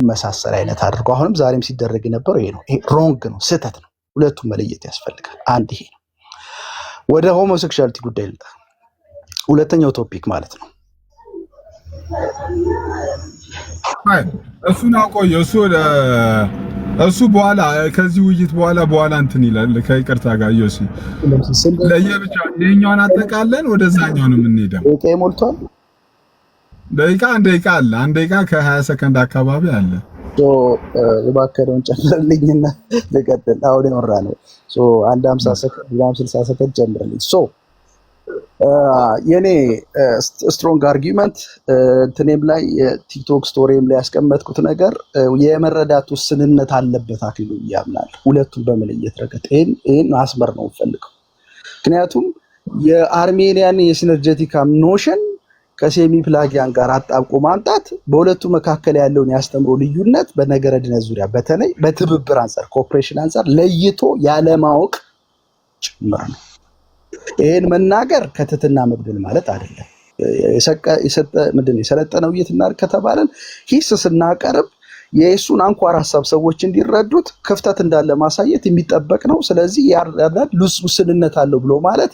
መሳሰል አይነት አድርጎ አሁንም ዛሬም ሲደረግ የነበረው ይሄ ነው። ይሄ ሮንግ ነው፣ ስህተት ነው። ሁለቱም መለየት ያስፈልጋል። አንድ ይሄ ነው። ወደ ሆሞሴክሹዋሊቲ ጉዳይ ልጣ፣ ሁለተኛው ቶፒክ ማለት ነው። እሱን አቆየ እሱ በኋላ ከዚህ ውይይት በኋላ እንትን ይላል። ከይቅርታ ጋር እዮሲ ለየብቻ ይሄኛውን አጠቃለን ወደዛኛው ነው የምንሄደው። ደቂቃ ሞልቷል። አንድ ደቂቃ ከ20 ሰከንድ አካባቢ አለ። የባከነውን ጨምርልኝና ልቀጥል። አሁን የወራ ነው አንድ 50 ሰከንድ 60 ሰከንድ ጨምርልኝ። የኔ ስትሮንግ አርጊመንት እንትኔም ላይ ቲክቶክ ስቶሪም ላይ ያስቀመጥኩት ነገር የመረዳት ውስንነት አለበት አክሊሉ ያምናል። ሁለቱም በመለየት ረገጥ ይሄን ማስመር ነው ፈልገው። ምክንያቱም የአርሜኒያን የሲነርጀቲክ ኖሽን ከሴሚ ፕላጊያን ጋር አጣብቆ ማምጣት በሁለቱ መካከል ያለውን ያስተምሮ ልዩነት በነገረ ድነት ዙሪያ በተለይ በትብብር አንፃር ኮኦፕሬሽን አንፃር ለይቶ ያለማወቅ ጭምር ነው። ይሄን መናገር ከትትና መግደል ማለት አይደለም። የሰለጠነ ውይይት እናድርግ ከተባለን ሂስ ስናቀርብ የእሱን አንኳር ሀሳብ ሰዎች እንዲረዱት ክፍተት እንዳለ ማሳየት የሚጠበቅ ነው። ስለዚህ ያርዳድ ውስንነት አለው ብሎ ማለት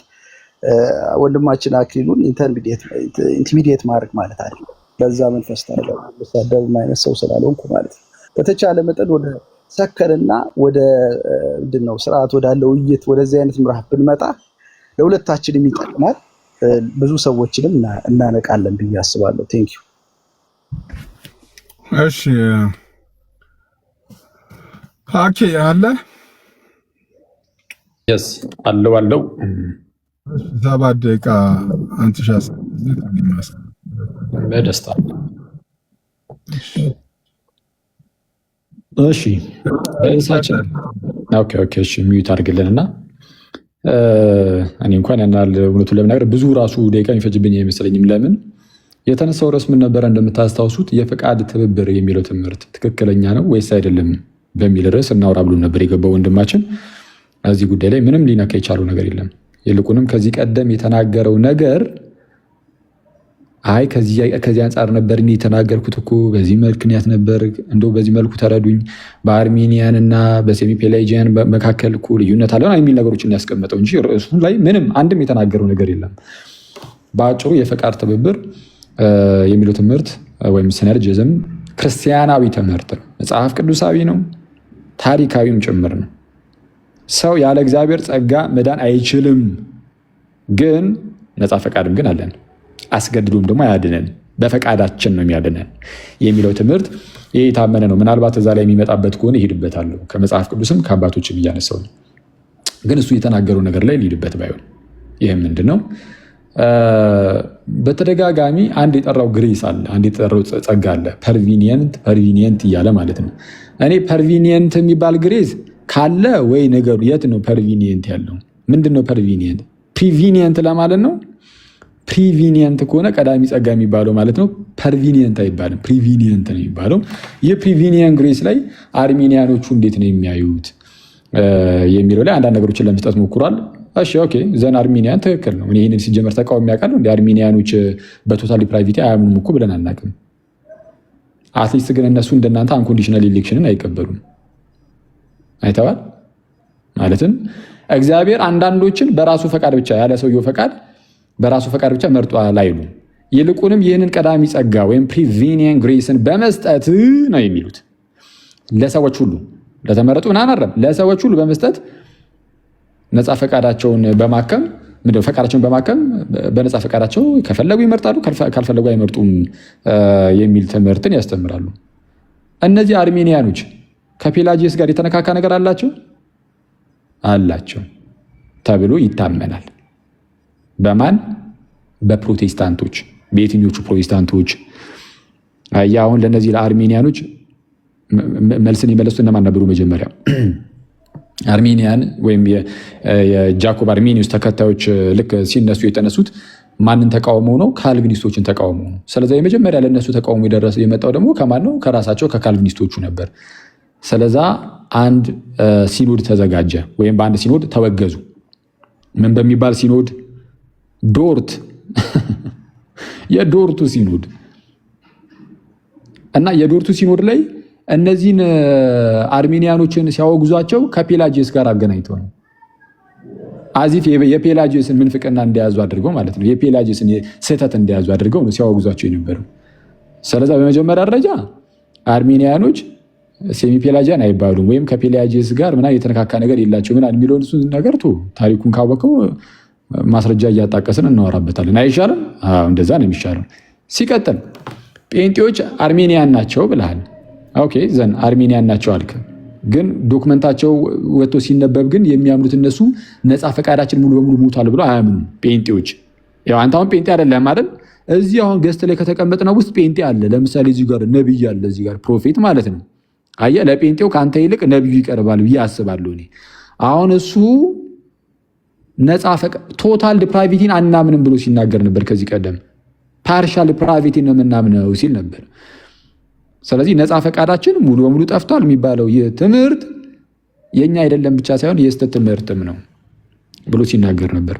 ወንድማችን አክሊሉን ኢንቲሚዲየት ማድረግ ማለት አይደለም። በዛ መንፈስ ታደርጋለህ መሳደብ ማይነስ ሰው ስላልሆንኩ ማለት ነው። በተቻለ መጠን ወደ ሰከርና ወደ ስርዓት ወዳለው ውይይት ወደዚህ አይነት ምዕራፍ ብንመጣ ለሁለታችንም ይጠቅማል፣ ብዙ ሰዎችንም እናነቃለን ብዬ አስባለሁ። ቴንክ ዩ። እሺ ኦኬ አለ አለው 7 ደቂቃ አንትሻስ በደስታ እሺ እሳችን እሺ ሚዩት አድርግልንና እኔ እንኳን ያናል እውነቱን ለመናገር ብዙ ራሱ ደቂቃ የሚፈጅብኝ አይመስለኝም። ለምን የተነሳው ርዕስ ምን ነበረ? እንደምታስታውሱት የፈቃድ ትብብር የሚለው ትምህርት ትክክለኛ ነው ወይስ አይደለም በሚል ርዕስ እናውራ ብሎ ነበር የገባው ወንድማችን። እዚህ ጉዳይ ላይ ምንም ሊነካ የቻለው ነገር የለም። ይልቁንም ከዚህ ቀደም የተናገረው ነገር ከዚህ አንጻር ነበር እኔ የተናገርኩት እኮ በዚህ ምክንያት ነበር፣ እንደው በዚህ መልኩ ተረዱኝ፣ በአርሜኒያን እና በሴሚ ፔላጂያን መካከል እኮ ልዩነት አለ የሚል ነገሮችን ያስቀመጠው እንጂ ርዕሱን ላይ ምንም አንድም የተናገረው ነገር የለም። በአጭሩ የፈቃድ ትብብር የሚለው ትምህርት ወይም ሲነርጂዝም ክርስቲያናዊ ትምህርት ነው፣ መጽሐፍ ቅዱሳዊ ነው፣ ታሪካዊም ጭምር ነው። ሰው ያለ እግዚአብሔር ጸጋ መዳን አይችልም፣ ግን ነፃ ፈቃድም ግን አለን። አስገድዶም ደግሞ አያድነን፣ በፈቃዳችን ነው የሚያድነን የሚለው ትምህርት ይህ የታመነ ነው። ምናልባት እዛ ላይ የሚመጣበት ከሆነ ይሄድበታለሁ፣ ከመጽሐፍ ቅዱስም ከአባቶችም እያነሳው ነው። ግን እሱ የተናገረው ነገር ላይ ሊሄድበት ባይሆን ይህም ምንድነው? በተደጋጋሚ አንድ የጠራው ግሬስ አለ፣ አንድ የጠራው ጸጋ አለ። ፐርቪኒየንት እያለ ማለት ነው። እኔ ፐርቪኒየንት የሚባል ግሬስ ካለ ወይ ነገሩ የት ነው ፐርቪኒየንት ያለው? ምንድነው ፐርቪኒየንት? ፕሪቪኒየንት ለማለት ነው። ፕሪቪኒየንት ከሆነ ቀዳሚ ጸጋ የሚባለው ማለት ነው። ፐርቪኒየንት አይባልም፣ ፕሪቪኒየንት ነው የሚባለው። የፕሪቪኒየንት ግሬስ ላይ አርሜኒያኖቹ እንዴት ነው የሚያዩት የሚለው ላይ አንዳንድ ነገሮችን ለመስጠት ሞክሯል። እሺ ኦኬ ዘን አርሜኒያን ትክክል ነው። እኔ ይህንን ሲጀመር ተቃውሞ ያውቃል እንደ አርሜኒያኖች በቶታል ዲፕራይቪቲ አያምኑም እኮ ብለን አናውቅም። አትሊስት ግን እነሱ እንደናንተ አንኮንዲሽናል ኢሌክሽንን አይቀበሉም። አይተዋል። ማለትም እግዚአብሔር አንዳንዶችን በራሱ ፈቃድ ብቻ ያለ ሰውየው ፈቃድ በራሱ ፈቃድ ብቻ መርጧል አይሉ። ይልቁንም ይህንን ቀዳሚ ጸጋ ወይም ፕሪቪኒየንት ግሬስን በመስጠት ነው የሚሉት ለሰዎች ሁሉ ለተመረጡ ምናምን ለሰዎች ሁሉ በመስጠት ነፃ ፈቃዳቸውን በማከም ፈቃዳቸውን በማከም በነፃ ፈቃዳቸው ከፈለጉ ይመርጣሉ፣ ካልፈለጉ አይመርጡም የሚል ትምህርትን ያስተምራሉ። እነዚህ አርሜኒያኖች ከፔላጂየስ ጋር የተነካካ ነገር አላቸው ተብሎ ይታመናል። በማን? በፕሮቴስታንቶች። በየትኞቹ ፕሮቴስታንቶች? አሁን ለነዚህ ለአርሜኒያኖች መልስን የመለሱት እነማን ነበሩ? መጀመሪያ አርሜኒያን ወይም የጃኮብ አርሜኒዮስ ተከታዮች ልክ ሲነሱ የተነሱት ማንን ተቃውመው ነው? ካልቪኒስቶችን ተቃውመው ነው። ስለዚህ የመጀመሪያ ለነሱ ተቃውሞ የመጣው ደግሞ ከማን ነው? ከራሳቸው ከካልቪኒስቶቹ ነበር። ስለዛ አንድ ሲኖድ ተዘጋጀ፣ ወይም በአንድ ሲኖድ ተወገዙ። ምን በሚባል ሲኖድ? ዶርት የዶርቱ ሲኖድ እና የዶርቱ ሲኖድ ላይ እነዚህን አርሜኒያኖችን ሲያወግዟቸው ከፔላጂየስ ጋር አገናኝተው ነው። አዚፍ የፔላጂየስን ምንፍቅና እንደያዙ አድርገው ማለት ነው። የፔላጂየስን ስህተት እንደያዙ አድርገው ነው ሲያወግዟቸው የነበረው። ስለዛ በመጀመሪያ ደረጃ አርሜኒያኖች ሴሚ ፔላጂያን አይባሉም፣ ወይም ከፔላጂየስ ጋር ምናምን የተነካካ ነገር የላቸው ምናምን የሚለውን እሱን ነገር ታሪኩን ካወቀው ማስረጃ እያጣቀስን እናወራበታለን። አይሻልም? እንደዛ ነው የሚሻለው። ሲቀጥል ጴንጤዎች አርሜኒያን ናቸው ብለሃል። ኦኬ ዘን አርሜኒያን ናቸው አልክ፣ ግን ዶክመንታቸው ወጥቶ ሲነበብ ግን የሚያምኑት እነሱ ነፃ ፈቃዳችን ሙሉ በሙሉ ሞቷል ብሎ አያምኑም ጴንጤዎች። ያው አንተ አሁን ጴንጤ አይደለም አይደል? እዚህ አሁን ገስት ላይ ከተቀመጥነው ውስጥ ጴንጤ አለ። ለምሳሌ እዚህ ጋር ነብይ አለ፣ እዚህ ጋር ፕሮፌት ማለት ነው። አየህ፣ ለጴንጤው ከአንተ ይልቅ ነብዩ ይቀርባል ብዬ አስባለሁ እኔ። አሁን እሱ ነፃ ፈቃድ ቶታል ዲፕራቪቲን አናምንም ብሎ ሲናገር ነበር ከዚህ ቀደም። ፓርሻል ዲፕራቪቲን ነው የምናምነው ሲል ነበር። ስለዚህ ነፃ ፈቃዳችን ሙሉ በሙሉ ጠፍቷል የሚባለው ይህ ትምህርት የኛ አይደለም ብቻ ሳይሆን የስተት ትምህርትም ነው ብሎ ሲናገር ነበር።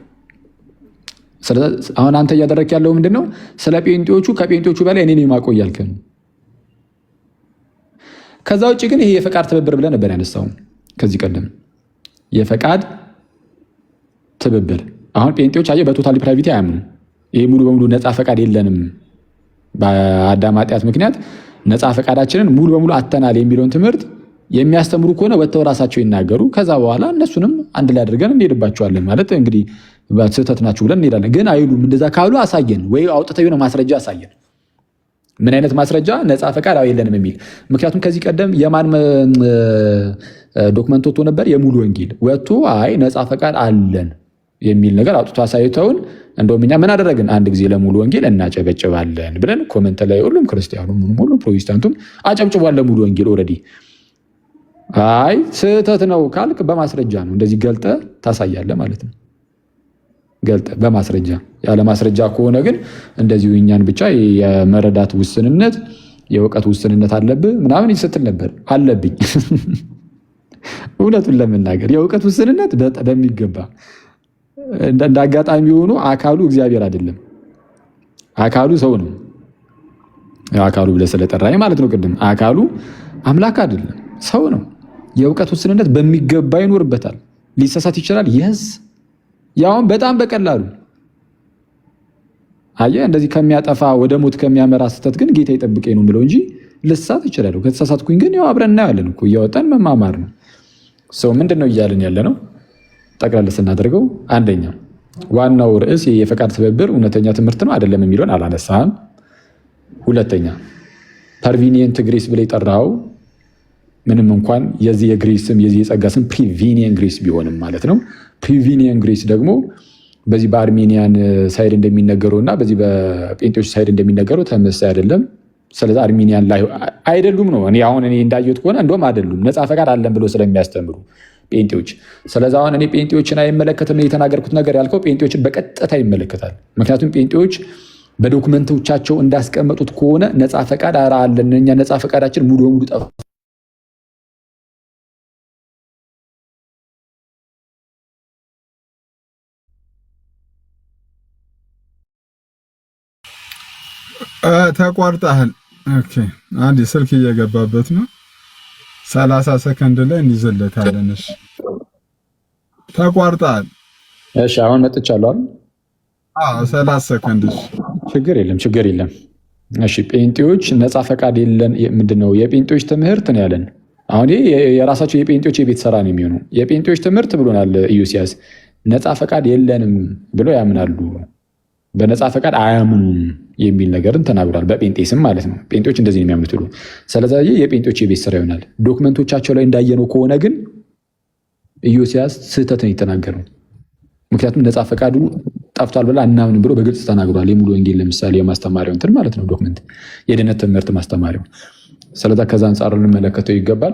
ስለዚህ አሁን አንተ እያደረክ ያለው ምንድን ነው? ስለ ጴንጤዎቹ ከጴንጤዎቹ በላይ እኔን የማቆይ ያልከ ነው። ከዛ ውጭ ግን ይሄ የፈቃድ ትብብር ብለህ ነበር ያነሳው ከዚህ ቀደም የፈቃድ ትብብር። አሁን ጴንጤዎች አየህ በቶታል ዲፕራቪቲ አያምኑም። ይሄ ሙሉ በሙሉ ነፃ ፈቃድ የለንም በአዳም ኃጢአት ምክንያት ነፃ ፈቃዳችንን ሙሉ በሙሉ አተናል የሚለውን ትምህርት የሚያስተምሩ ከሆነ ወጥተው ራሳቸው ይናገሩ። ከዛ በኋላ እነሱንም አንድ ላይ አድርገን እንሄድባቸዋለን። ማለት እንግዲህ ስህተት ናችሁ ብለን እንሄዳለን። ግን አይሉም። እንደዛ ካሉ አሳየን፣ ወይ አውጥተው የሆነ ማስረጃ አሳየን። ምን አይነት ማስረጃ? ነፃ ፈቃድ የለንም የሚል። ምክንያቱም ከዚህ ቀደም የማን ዶክመንት ወጥቶ ነበር? የሙሉ ወንጌል ወጥቶ አይ ነፃ ፈቃድ አለን የሚል ነገር አውጥቶ አሳይተውን፣ እንደውም እኛ ምን አደረግን? አንድ ጊዜ ለሙሉ ወንጌል እናጨበጭባለን ብለን ኮመንት ላይ ሁሉም ክርስቲያኑ ሁሉ ፕሮቴስታንቱም አጨብጭቧል ለሙሉ ወንጌል ኦልሬዲ። አይ ስህተት ነው ካልክ በማስረጃ ነው እንደዚህ ገልጠ ታሳያለህ ማለት ነው። ገልጠ በማስረጃ። ያለ ማስረጃ ከሆነ ግን እንደዚሁ እኛን ብቻ የመረዳት ውስንነት የእውቀት ውስንነት አለብህ ምናምን ይስትል ነበር። አለብኝ እውነቱን ለመናገር የእውቀት ውስንነት በሚገባ እንደ አጋጣሚ ሆኖ አካሉ እግዚአብሔር አይደለም፣ አካሉ ሰው ነው። አካሉ ብለህ ስለጠራኝ ማለት ነው ቅድም አካሉ አምላክ አይደለም ሰው ነው። የእውቀት ውስንነት በሚገባ ይኖርበታል። ሊሳሳት ይችላል። የስ ያውን በጣም በቀላሉ አየህ፣ እንደዚህ ከሚያጠፋ ወደ ሞት ከሚያመራ ስህተት ግን ጌታ ይጠብቀኝ ነው የምለው እንጂ ልሳት ይችላለሁ። ከተሳሳትኩኝ ግን ያው አብረን እናያለን እኮ እያወጣን መማማር ነው። ሰው ምንድን ነው እያልን ያለ ነው? ጠቅላላ ስናደርገው አንደኛ ዋናው ርዕስ የፈቃድ ትብብር እውነተኛ ትምህርት ነው አይደለም የሚለውን አላነሳህም። ሁለተኛ ፐርቪኒየንት ግሬስ ብለህ የጠራኸው ምንም እንኳን የዚህ የግሬስ ስም የዚህ የጸጋ ስም ፕሪቪኒየን ግሬስ ቢሆንም ማለት ነው። ፕሪቪኒየን ግሬስ ደግሞ በዚህ በአርሜኒያን ሳይድ እንደሚነገረው እና በዚህ በጴንጤዎች ሳይድ እንደሚነገረው ተመሳሳይ አይደለም። ስለዚህ አርሜኒያን ላይ አይደሉም ነው። እኔ እንዳየሁት ከሆነ እንደውም አይደሉም ነፃ ፈቃድ አለን ብሎ ስለሚያስተምሩ ጴንጤዎች። ስለዚህ አሁን እኔ ጴንጤዎችን አይመለከትም የተናገርኩት ነገር ያልከው ጴንጤዎችን በቀጥታ ይመለከታል። ምክንያቱም ጴንጤዎች በዶክመንቶቻቸው እንዳስቀመጡት ከሆነ ነፃ ፈቃድ አለን እኛ ነፃ ፈቃዳችን ሙሉ በሙሉ ጠፋ ተቋርጣል። ኦኬ አንድ ስልክ እየገባበት ነው። 30 ሰከንድ ላይ እንይዘለታለን። እሺ ተቋርጣል። እሺ አሁን መጥቻለሁ አይደል? 30 ሰከንድ። እሺ ችግር የለም። እሺ ጴንጤዎች ነፃ ፈቃድ የለን ምንድነው የጴንጤዎች ትምህርት ነው ያለን። አሁን የራሳቸው የጴንጤዎች የቤት ሰራ ነው የሚሆነው። የጴንጤዎች ትምህርት ብሎናል ኢዮስያስ። ነፃ ፈቃድ የለንም ብለው ያምናሉ፣ በነፃ ፈቃድ አያምኑም የሚል ነገርን ተናግሯል። በጴንጤ ስም ማለት ነው። ጴንጤዎች እንደዚህ ነው የሚያምኑት ብሎ። ስለዚህ የጴንጤዎች የቤት ስራ ይሆናል። ዶክመንቶቻቸው ላይ እንዳየነው ከሆነ ግን ኢዮስያስ ስህተትን የተናገረው፣ ምክንያቱም ነፃ ፈቃዱ ጠፍቷል ብላ አናምንም ብሎ በግልጽ ተናግሯል። የሙሉ ወንጌል ለምሳሌ የማስተማሪያው እንትን ማለት ነው ዶክመንት የድነት ትምህርት ማስተማሪያው። ስለዛ ከዛ አንጻር ልንመለከተው ይገባል።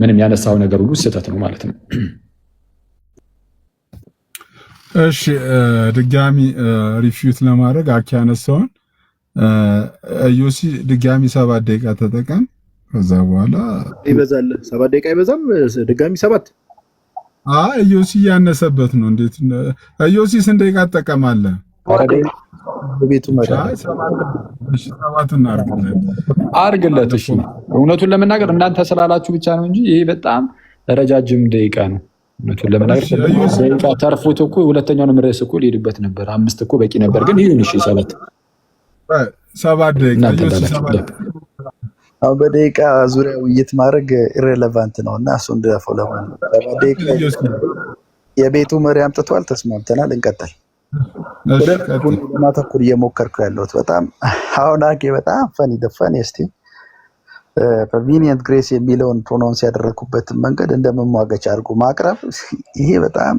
ምንም ያነሳው ነገር ሁሉ ስህተት ነው ማለት ነው። እሺ ድጋሚ ሪፊዩት ለማድረግ አኪ ያነሳውን ዮሲ ድጋሚ 7 ደቂቃ ተጠቀም። ከዛ በኋላ ይበዛል። 7 ደቂቃ አይበዛም? ድጋሚ 7 ዮሲ ያነሰበት ነው። እንዴት ዮሲ ስንት ደቂቃ ትጠቀማለህ? በቤቱ ማለት 7 እናርግለት። አርግለት። እሺ እውነቱን ለመናገር እናንተ ስላላችሁ ብቻ ነው እንጂ ይሄ በጣም ረጃጅም ደቂቃ ነው። እውነቱን ለመናገር ደቂቃ ተርፎት እኮ ሁለተኛውንም ርዕስ እኮ ሊሄድበት ነበር። 5 እኮ በቂ ነበር። ግን ይሁን እሺ 7 ደቂቃ አሁን በደቂቃ ዙሪያ ውይይት ማድረግ ኢሬሌቫንት ነው እና እሱ እንደፈው የቤቱ መሪ አምጥቷል። ተስማምተናል። እንቀጥል። ወደ ማተኩር እየሞከርኩ ያለሁት በጣም አሁን በጣም ፈኒ እስቲ ፐርቪኒየንት ግሬስ የሚለውን ፕሮናውንስ ያደረኩበትን መንገድ እንደመሟገቻ አድርጎ ማቅረብ ይሄ በጣም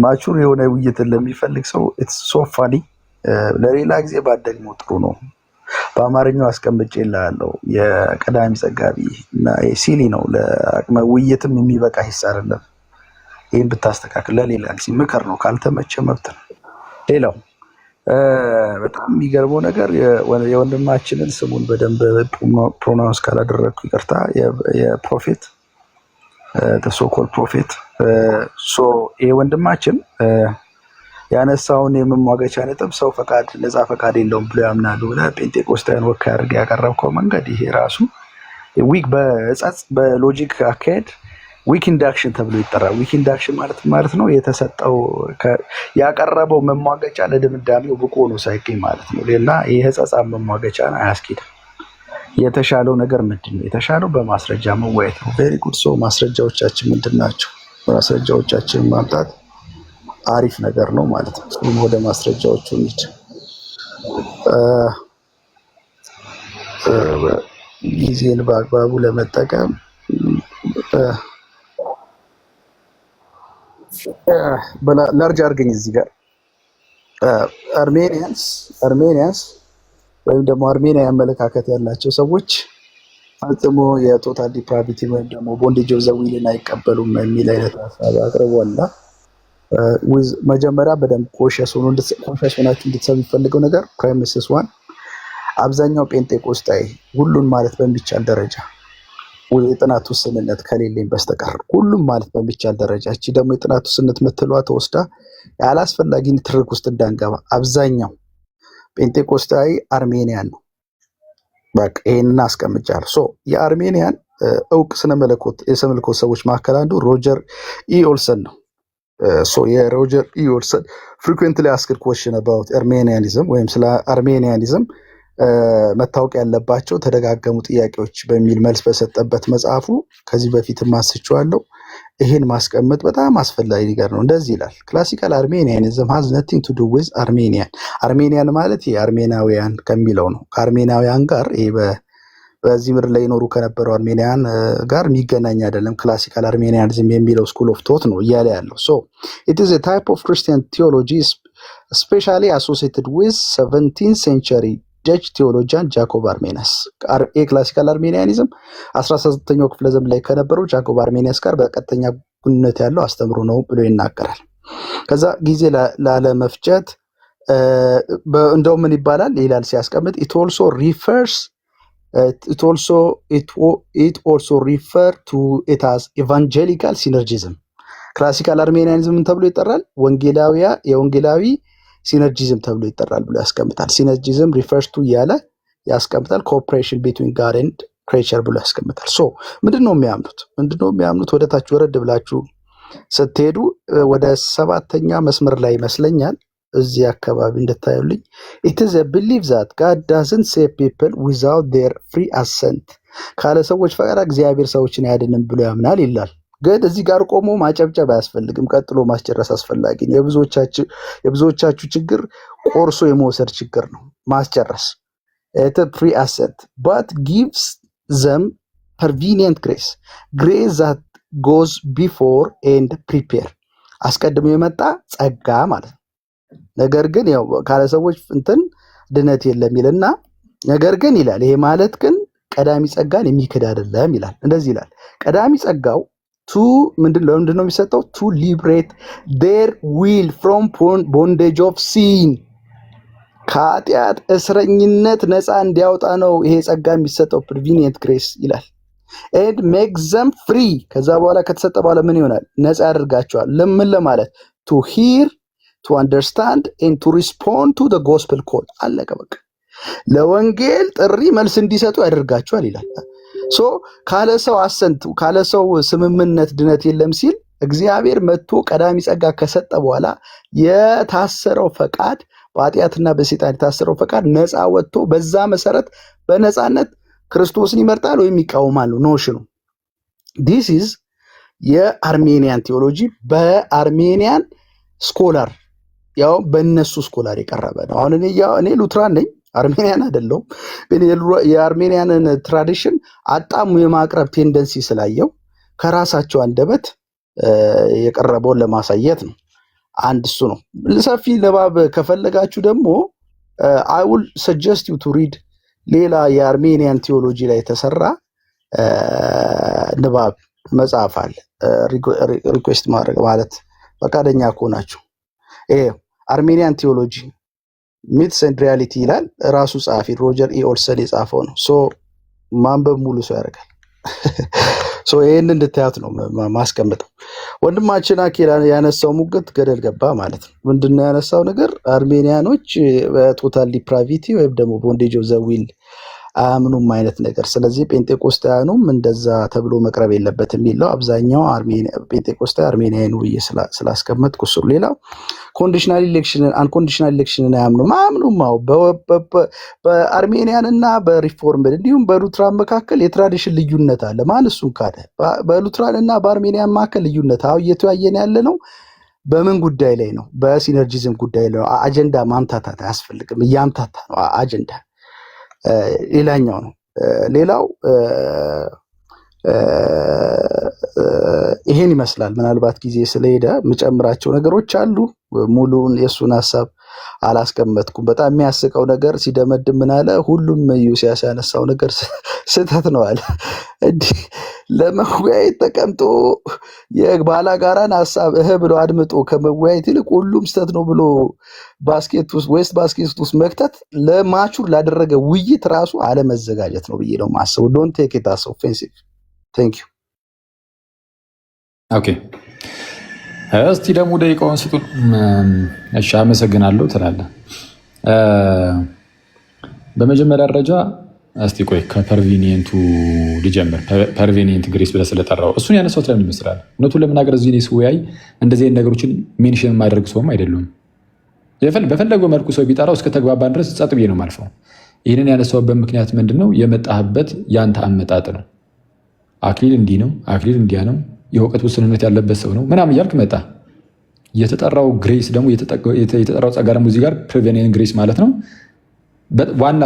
ማቹር የሆነ ውይይትን ለሚፈልግ ሰው ኢትስ ሶ ፋኒ። ለሌላ ጊዜ ባደግሞ ጥሩ ነው። በአማርኛው አስቀምጬልሃለሁ። የቀዳሚ ዘጋቢ እና ሲሊ ነው። ለአቅመ ውይይትም የሚበቃ ሂስ አይደለም። ይህን ብታስተካክል ለሌላ ጊዜ ምክር ነው። ካልተመቸ መብት ነው። ሌላው በጣም የሚገርመው ነገር የወንድማችንን ስሙን በደንብ ፕሮናውንስ ካላደረግኩ ይቅርታ፣ የፕሮፌት ሶኮል ፕሮፌት ይህ ወንድማችን ያነሳውን የመሟገቻ ነጥብ ሰው ፈቃድ ነፃ ፈቃድ የለውም ብሎ ያምናሉ ብለህ ጴንጤቆስታውያን ወካይ አድርገህ ያቀረብከው መንገድ ይሄ ራሱ ዊክ በጸጽ በሎጂክ አካሄድ ዊክ ኢንዳክሽን ተብሎ ይጠራል። ዊክ ኢንዳክሽን ማለት ነው የተሰጠው ያቀረበው መሟገቻ ለድምዳሜው ብቁ ሆኖ ሳይገኝ ማለት ነው። ሌላ ይሄ ጸጻ መሟገቻን አያስኬድም። የተሻለው ነገር ምንድን ነው? የተሻለው በማስረጃ መወያየት ነው። ቬሪ ጉድ። ሶ ማስረጃዎቻችን ምንድን ናቸው? ማስረጃዎቻችን ማምጣት አሪፍ ነገር ነው ማለት ነው። ስለዚህ ወደ ማስረጃዎቹ እንሂድ። ጊዜን በአግባቡ ለመጠቀም ላርጅ አድርገኝ እዚህ ጋር አርሜኒያንስ ወይም ደግሞ አርሜኒያ አመለካከት ያላቸው ሰዎች ፈጽሞ የቶታል ዲፕራቪቲ ወይም ደግሞ ቦንዴጅ ኦፍ ዘ ዊልን አይቀበሉም የሚል አይነት ሀሳብ አቅርቧልና መጀመሪያ በደንብ ኮንሸስ ሆናችሁ እንድትሰሙ የሚፈልገው ነገር ፕሬሚስስ ዋን አብዛኛው ጴንጤቆስጣዊ ሁሉን ማለት በሚቻል ደረጃ የጥናት ውስንነት ከሌለኝ በስተቀር ሁሉም ማለት በሚቻል ደረጃ እቺ ደግሞ የጥናት ውስንነት ምትሏ ተወስዳ ያላስፈላጊ ንትርክ ውስጥ እንዳንገባ አብዛኛው ጴንጤቆስጣዊ አርሜኒያን ነው። በቃ ይሄንን አስቀምጫለሁ። የአርሜኒያን እውቅ የስነ-መለኮት ሰዎች መካከል አንዱ ሮጀር ኢ ኦልሰን ነው። የሮጀር ኢ ኦልሰን ፍሪኩዌንትሊ አስክድ ኮሽን አባውት አርሜኒያኒዝም ወይም ስለ አርሜኒያኒዝም መታወቅ ያለባቸው ተደጋገሙ ጥያቄዎች በሚል መልስ በሰጠበት መጽሐፉ ከዚህ በፊት ማስቸዋለሁ። ይሄን ማስቀመጥ በጣም አስፈላጊ ነገር ነው። እንደዚህ ይላል። ክላሲካል አርሜኒያኒዝም has nothing to do with አርሜኒያን ማለት የአርሜናውያን ከሚለው ነው። ከአርሜናውያን ጋር ይሄ በዚህ ምድር ላይ ይኖሩ ከነበሩ አርሜኒያን ጋር የሚገናኝ አይደለም። ክላሲካል አርሜኒያኒዝም የሚለው ስኩል ኦፍ ቶት ነው እያለ ያለው። it is a type of Christian theology especially associated with 17th century ጀጅ ቴዎሎጂያን ጃኮብ አርሜኒያስ የክላሲካል አርሜኒያኒዝም 19ኛው ክፍለ ዘመን ላይ ከነበረው ጃኮብ አርሜኒያስ ጋር በቀጥተኛ ግንኙነት ያለው አስተምሮ ነው ብሎ ይናገራል። ከዛ ጊዜ ላለመፍጀት እንደው ምን ይላል ሲያስቀምጥ it also refer to it as evangelical synergism ክላሲካል አርሜኒያኒዝም ተብሎ ይጠራል። የወንጌላዊ ሲነርጂዝም ተብሎ ይጠራል ብሎ ያስቀምጣል። ሲነርጂዝም ሪፈርስ ቱ እያለ ያስቀምጣል። ኮኦፕሬሽን ቢትዊን ጋድ ኤንድ ክሬቸር ብሎ ያስቀምጣል። ምንድነው የሚያምኑት? ወደ ታች ወረድ ብላችሁ ስትሄዱ ወደ 7ኛ መስመር ላይ ይመስለኛል እዚህ አካባቢ እንድታዩልኝ it is a belief that God doesn't save people without their free assent ካለ ሰዎች ፈቃድ እግዚአብሔር ሰዎችን አያድንም ብሎ ያምናል ይላል። ግን እዚህ ጋር ቆሞ ማጨብጨብ አያስፈልግም። ቀጥሎ ማስጨረስ አስፈላጊ ነው። የብዙዎቻችሁ ችግር ቆርሶ የመውሰድ ችግር ነው። ማስጨረስ free assent but gives them prevenient grace that goes before and prepare አስቀድሞ የመጣ ጸጋ ማለት ነው። ነገር ግን ያው ካለ ሰዎች ድነት የለም ይልና ነገር ግን ይላል ይሄ ማለት ግን ቀዳሚ ጸጋን የሚክድ አይደለም ይላል። እንደዚህ ይላል። ቀዳሚ ጸጋው ምንድነው የሚሰጠው? to liberate their will from bondage of sin ከኃጢአት እስረኝነት ነፃ እንዲያወጣ ነው ይሄ ጸጋ የሚሰጠው prevenient grace ይላል። and make them free ከዛ በኋላ ከተሰጠ በኋላ ምን ይሆናል? ነፃ ያደርጋቸዋል። ለምን ለማለት to hear, to understand and to respond to the gospel call አለቀ በቃ። ለወንጌል ጥሪ መልስ እንዲሰጡ ያደርጋቸዋል ይላል። ሶ ካለ ሰው አሰንት ካለ ሰው ስምምነት ድነት የለም ሲል እግዚአብሔር መጥቶ ቀዳሚ ጸጋ ከሰጠ በኋላ የታሰረው ፈቃድ በኃጢአትና በሰይጣን የታሰረው ፈቃድ ነፃ ወጥቶ በዛ መሰረት በነፃነት ክርስቶስን ይመርጣል ወይም ይቃወማል ኖሽኑ። ዲስ ኢዝ የአርሜኒያን ቴዎሎጂ በአርሜኒያን ስኮላር ያው በእነሱ ስኮላር የቀረበ ነው። አሁን እኔ ሉትራን ነኝ፣ አርሜኒያን አይደለሁም። ግን የአርሜኒያንን ትራዲሽን አጣሙ የማቅረብ ቴንደንሲ ስላየው ከራሳቸው አንደበት የቀረበውን ለማሳየት ነው። አንድ እሱ ነው። ሰፊ ንባብ ከፈለጋችሁ ደግሞ I will suggest you to read ሌላ የአርሜኒያን ቴዎሎጂ ላይ የተሰራ ንባብ መጽሐፍ አለ። ሪኩዌስት ማድረግ ማለት ፈቃደኛ ከሆናችሁ አርሜኒያን ቴዎሎጂ ሚትስ ኤንድ ሪያሊቲ ይላል። ራሱ ጸሐፊ ሮጀር ኢ ኦልሰን የጻፈው ነው። ሶ ማንበብ ሙሉ ሰው ያደርጋል። ሶ ይሄን እንድታዩት ነው ማስቀምጠው። ወንድማችን አኬላ ያነሳው ሙግት ገደል ገባ ማለት ነው። ምንድነው ያነሳው ነገር? አርሜኒያኖች በቶታል ዲፕራቪቲ ወይም ደግሞ ቦንዴጅ ኦፍ ዘ ዊል አያምኑም አይነት ነገር። ስለዚህ ጴንጤቆስጣያኑም እንደዛ ተብሎ መቅረብ የለበትም የሚለው አብዛኛው ጴንጤቆስጣይ አርሜኒያን ብዬ ስላስቀመጥኩ እሱ። ሌላው ኮንዲሽናል ኢሌክሽንን አንኮንዲሽናል ኢሌክሽንን አያምኑም። በአርሜኒያን እና በሪፎርምድ እንዲሁም በሉትራን መካከል የትራዲሽን ልዩነት አለ። ማን እሱን ካደ? በሉትራን እና በአርሜኒያን መካከል ልዩነት እየተወያየን ያለ ነው። በምን ጉዳይ ላይ ነው? በሲነርጂዝም ጉዳይ ላይ ነው። አጀንዳ ማምታታት አያስፈልግም። እያምታታ ነው አጀንዳ። ሌላኛው ነው። ሌላው ይሄን ይመስላል። ምናልባት ጊዜ ስለሄደ የምጨምራቸው ነገሮች አሉ። ሙሉን የእሱን ሀሳብ አላስቀመጥኩም። በጣም የሚያስቀው ነገር ሲደመድም ምን አለ? ሁሉም ዩሲያስ ያነሳው ነገር ስህተት ነው አለ። እንዲህ ለመወያየት ተቀምጦ የባላጋራን ሀሳብ ብሎ አድምጦ ከመወያየት ይልቅ ሁሉም ስህተት ነው ብሎ ዌስት ባስኬት ውስጥ መክተት ለማቹር ላደረገ ውይይት ራሱ አለመዘጋጀት ነው ብዬ ነው የማስበው። ዶንት ቴክ ኢት አስ ኦፌንሲቭ። ቴንክ ዩ። ኦኬ እስቲ ደግሞ ደቂቃውን ስጡን። እሺ አመሰግናለሁ ትላለህ። በመጀመሪያ ደረጃ እስቲ ቆይ ከፐርቪኒየንቱ ልጀምር። ፐርቪኒየንት ግሬስ ብለህ ስለጠራው እሱን ያነሳሁት ለምን ይመስላል? እውነቱን ለመናገር እዚህ ላይ ስወያይ እንደዚህ አይነት ነገሮችን ሜንሽን የማደርግ ሰውም አይደለም። በፈለገው መልኩ ሰው ቢጠራው እስከ ተግባባን ድረስ ጸጥ ብዬ ነው የማልፈው። ይህንን ያነሳሁበት ምክንያት ምንድን ነው? የመጣህበት ያንተ አመጣጥ ነው። አክሊል እንዲህ ነው፣ አክሊል እንዲያ ነው፣ የእውቀት ውስንነት ያለበት ሰው ነው ምናምን እያልክ መጣ። የተጠራው ግሬስ ደግሞ የተጠራው ጸጋ ደግሞ እዚህ ጋር ፕሪቬኒየንት ግሬስ ማለት ነው። ዋና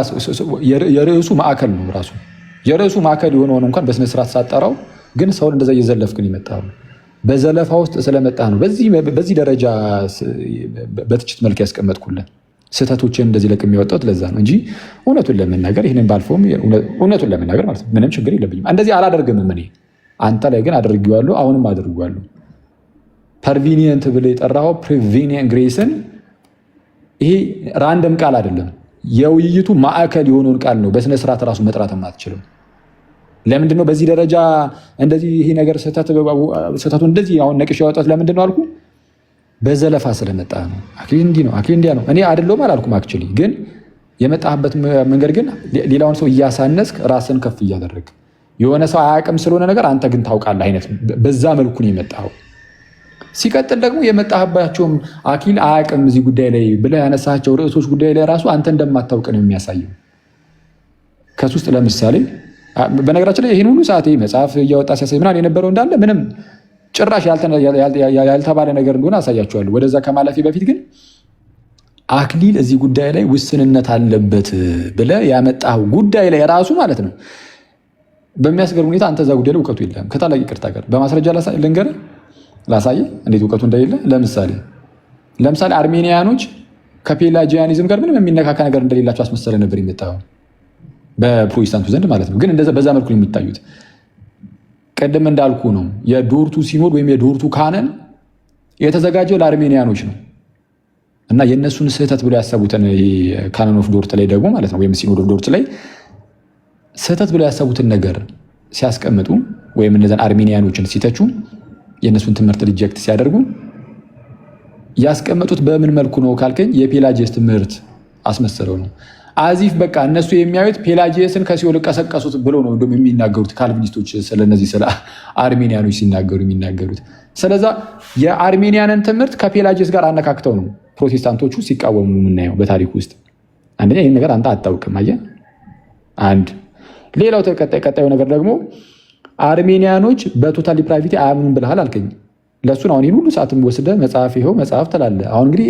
የርዕሱ ማዕከል ነው። ራሱ የርዕሱ ማዕከል የሆነውን እንኳን በስነስርዓት ሳጠራው ግን ሰውን እንደዛ እየዘለፍክን ይመጣሉ። በዘለፋ ውስጥ ስለመጣ ነው በዚህ ደረጃ በትችት መልክ ያስቀመጥኩልን። ስህተቶችን እንደዚህ ለቅ የሚወጣት ለዛ ነው እንጂ እውነቱን ለመናገር ይህንን ባልፈውም እውነቱን ለመናገር ማለት ነው ምንም ችግር የለብኝም። እንደዚህ አላደርግም እኔ። አንተ ላይ ግን አድርጌዋለሁ፣ አሁንም አድርጌዋለሁ። ፐርቪኒየንት ብለህ የጠራኸው ፕሪቬኒየንት ግሬስን ይሄ ራንደም ቃል አይደለም። የውይይቱ ማዕከል የሆነውን ቃል ነው በስነ ስርዓት ራሱ መጥራት የማትችለው። ለምንድን ነው በዚህ ደረጃ እንደዚህ ይሄ ነገር ስህተቱ እንደዚህ አሁን ነቅሽ ያወጣት ለምንድን ነው አልኩ? በዘለፋ ስለመጣ ነው። አክሊል እንዲህ ነው፣ አክሊል እንዲያ ነው። እኔ አይደለሁም አላልኩም። አክቹዋሊ ግን የመጣህበት መንገድ ግን ሌላውን ሰው እያሳነስክ ራስን ከፍ እያደረግ የሆነ ሰው አያውቅም ስለሆነ ነገር አንተ ግን ታውቃለህ አይነት በዛ መልኩ ነው የመጣኸው። ሲቀጥል ደግሞ የመጣህባቸውም አክሊል አያውቅም እዚህ ጉዳይ ላይ ብለህ ያነሳቸው ርዕሶች ጉዳይ ላይ ራሱ አንተ እንደማታውቅ ነው የሚያሳየው። ከሱ ውስጥ ለምሳሌ በነገራችን ላይ ይህን ሁሉ ሰዓት መጽሐፍ እያወጣ ሲያሳይ ምናምን የነበረው እንዳለ ምንም ጭራሽ ያልተባለ ነገር እንደሆነ አሳያቸዋለሁ። ወደዛ ከማለፌ በፊት ግን አክሊል እዚህ ጉዳይ ላይ ውስንነት አለበት ብለህ ያመጣው ጉዳይ ላይ ራሱ ማለት ነው በሚያስገርም ሁኔታ አንተ እዛ ጉዳይ ላይ እውቀቱ የለህም። ከታላቅ ይቅርታ ጋር በማስረጃ ልንገርህ፣ ላሳየህ እንዴት እውቀቱ እንደሌለ። ለምሳሌ አርሜኒያኖች ከፔላጂያኒዝም ጋር ምንም የሚነካካ ነገር እንደሌላቸው አስመሰለ ነበር የመጣው በፕሮቴስታንቱ ዘንድ ማለት ነው። ግን በዛ መልኩ ነው የሚታዩት። ቀደም እንዳልኩ ነው የዶርቱ ሲኖድ ወይም የዶርቱ ካነን የተዘጋጀው ለአርሜኒያኖች ነው እና የእነሱን ስህተት ብሎ ያሰቡትን ካነን ኦፍ ዶርት ላይ ደግሞ ማለት ነው ወይም ሲኖድ ኦፍ ዶርት ላይ ስህተት ብሎ ያሰቡትን ነገር ሲያስቀምጡ ወይም እነዛን አርሜኒያኖችን ሲተቹ የእነሱን ትምህርት ሪጀክት ሲያደርጉ ያስቀመጡት በምን መልኩ ነው ካልከኝ የፔላጂየስ ትምህርት አስመሰለው ነው። አዚፍ በቃ እነሱ የሚያዩት ፔላጂየስን ከሲኦል ቀሰቀሱት ብለው ነው እንደውም የሚናገሩት ካልቪኒስቶች ስለነዚህ ስለ አርሜኒያኖች ሲናገሩ የሚናገሩት። ስለዛ የአርሜኒያንን ትምህርት ከፔላጂየስ ጋር አነካክተው ነው ፕሮቴስታንቶቹ ሲቃወሙ የምናየው በታሪክ ውስጥ። አንደኛ ይህን ነገር አንተ አታውቅም። አየህ አንድ ሌላው ቀጣዩ ነገር ደግሞ አርሜኒያኖች በቶታል ዲፕራቪቲ አያምኑም ብለሃል አልከኝ። ለእሱን አሁን ይህን ሁሉ ሰዓትም ወስደህ መጽሐፍ ይኸው መጽሐፍ ትላለህ። አሁን እንግዲህ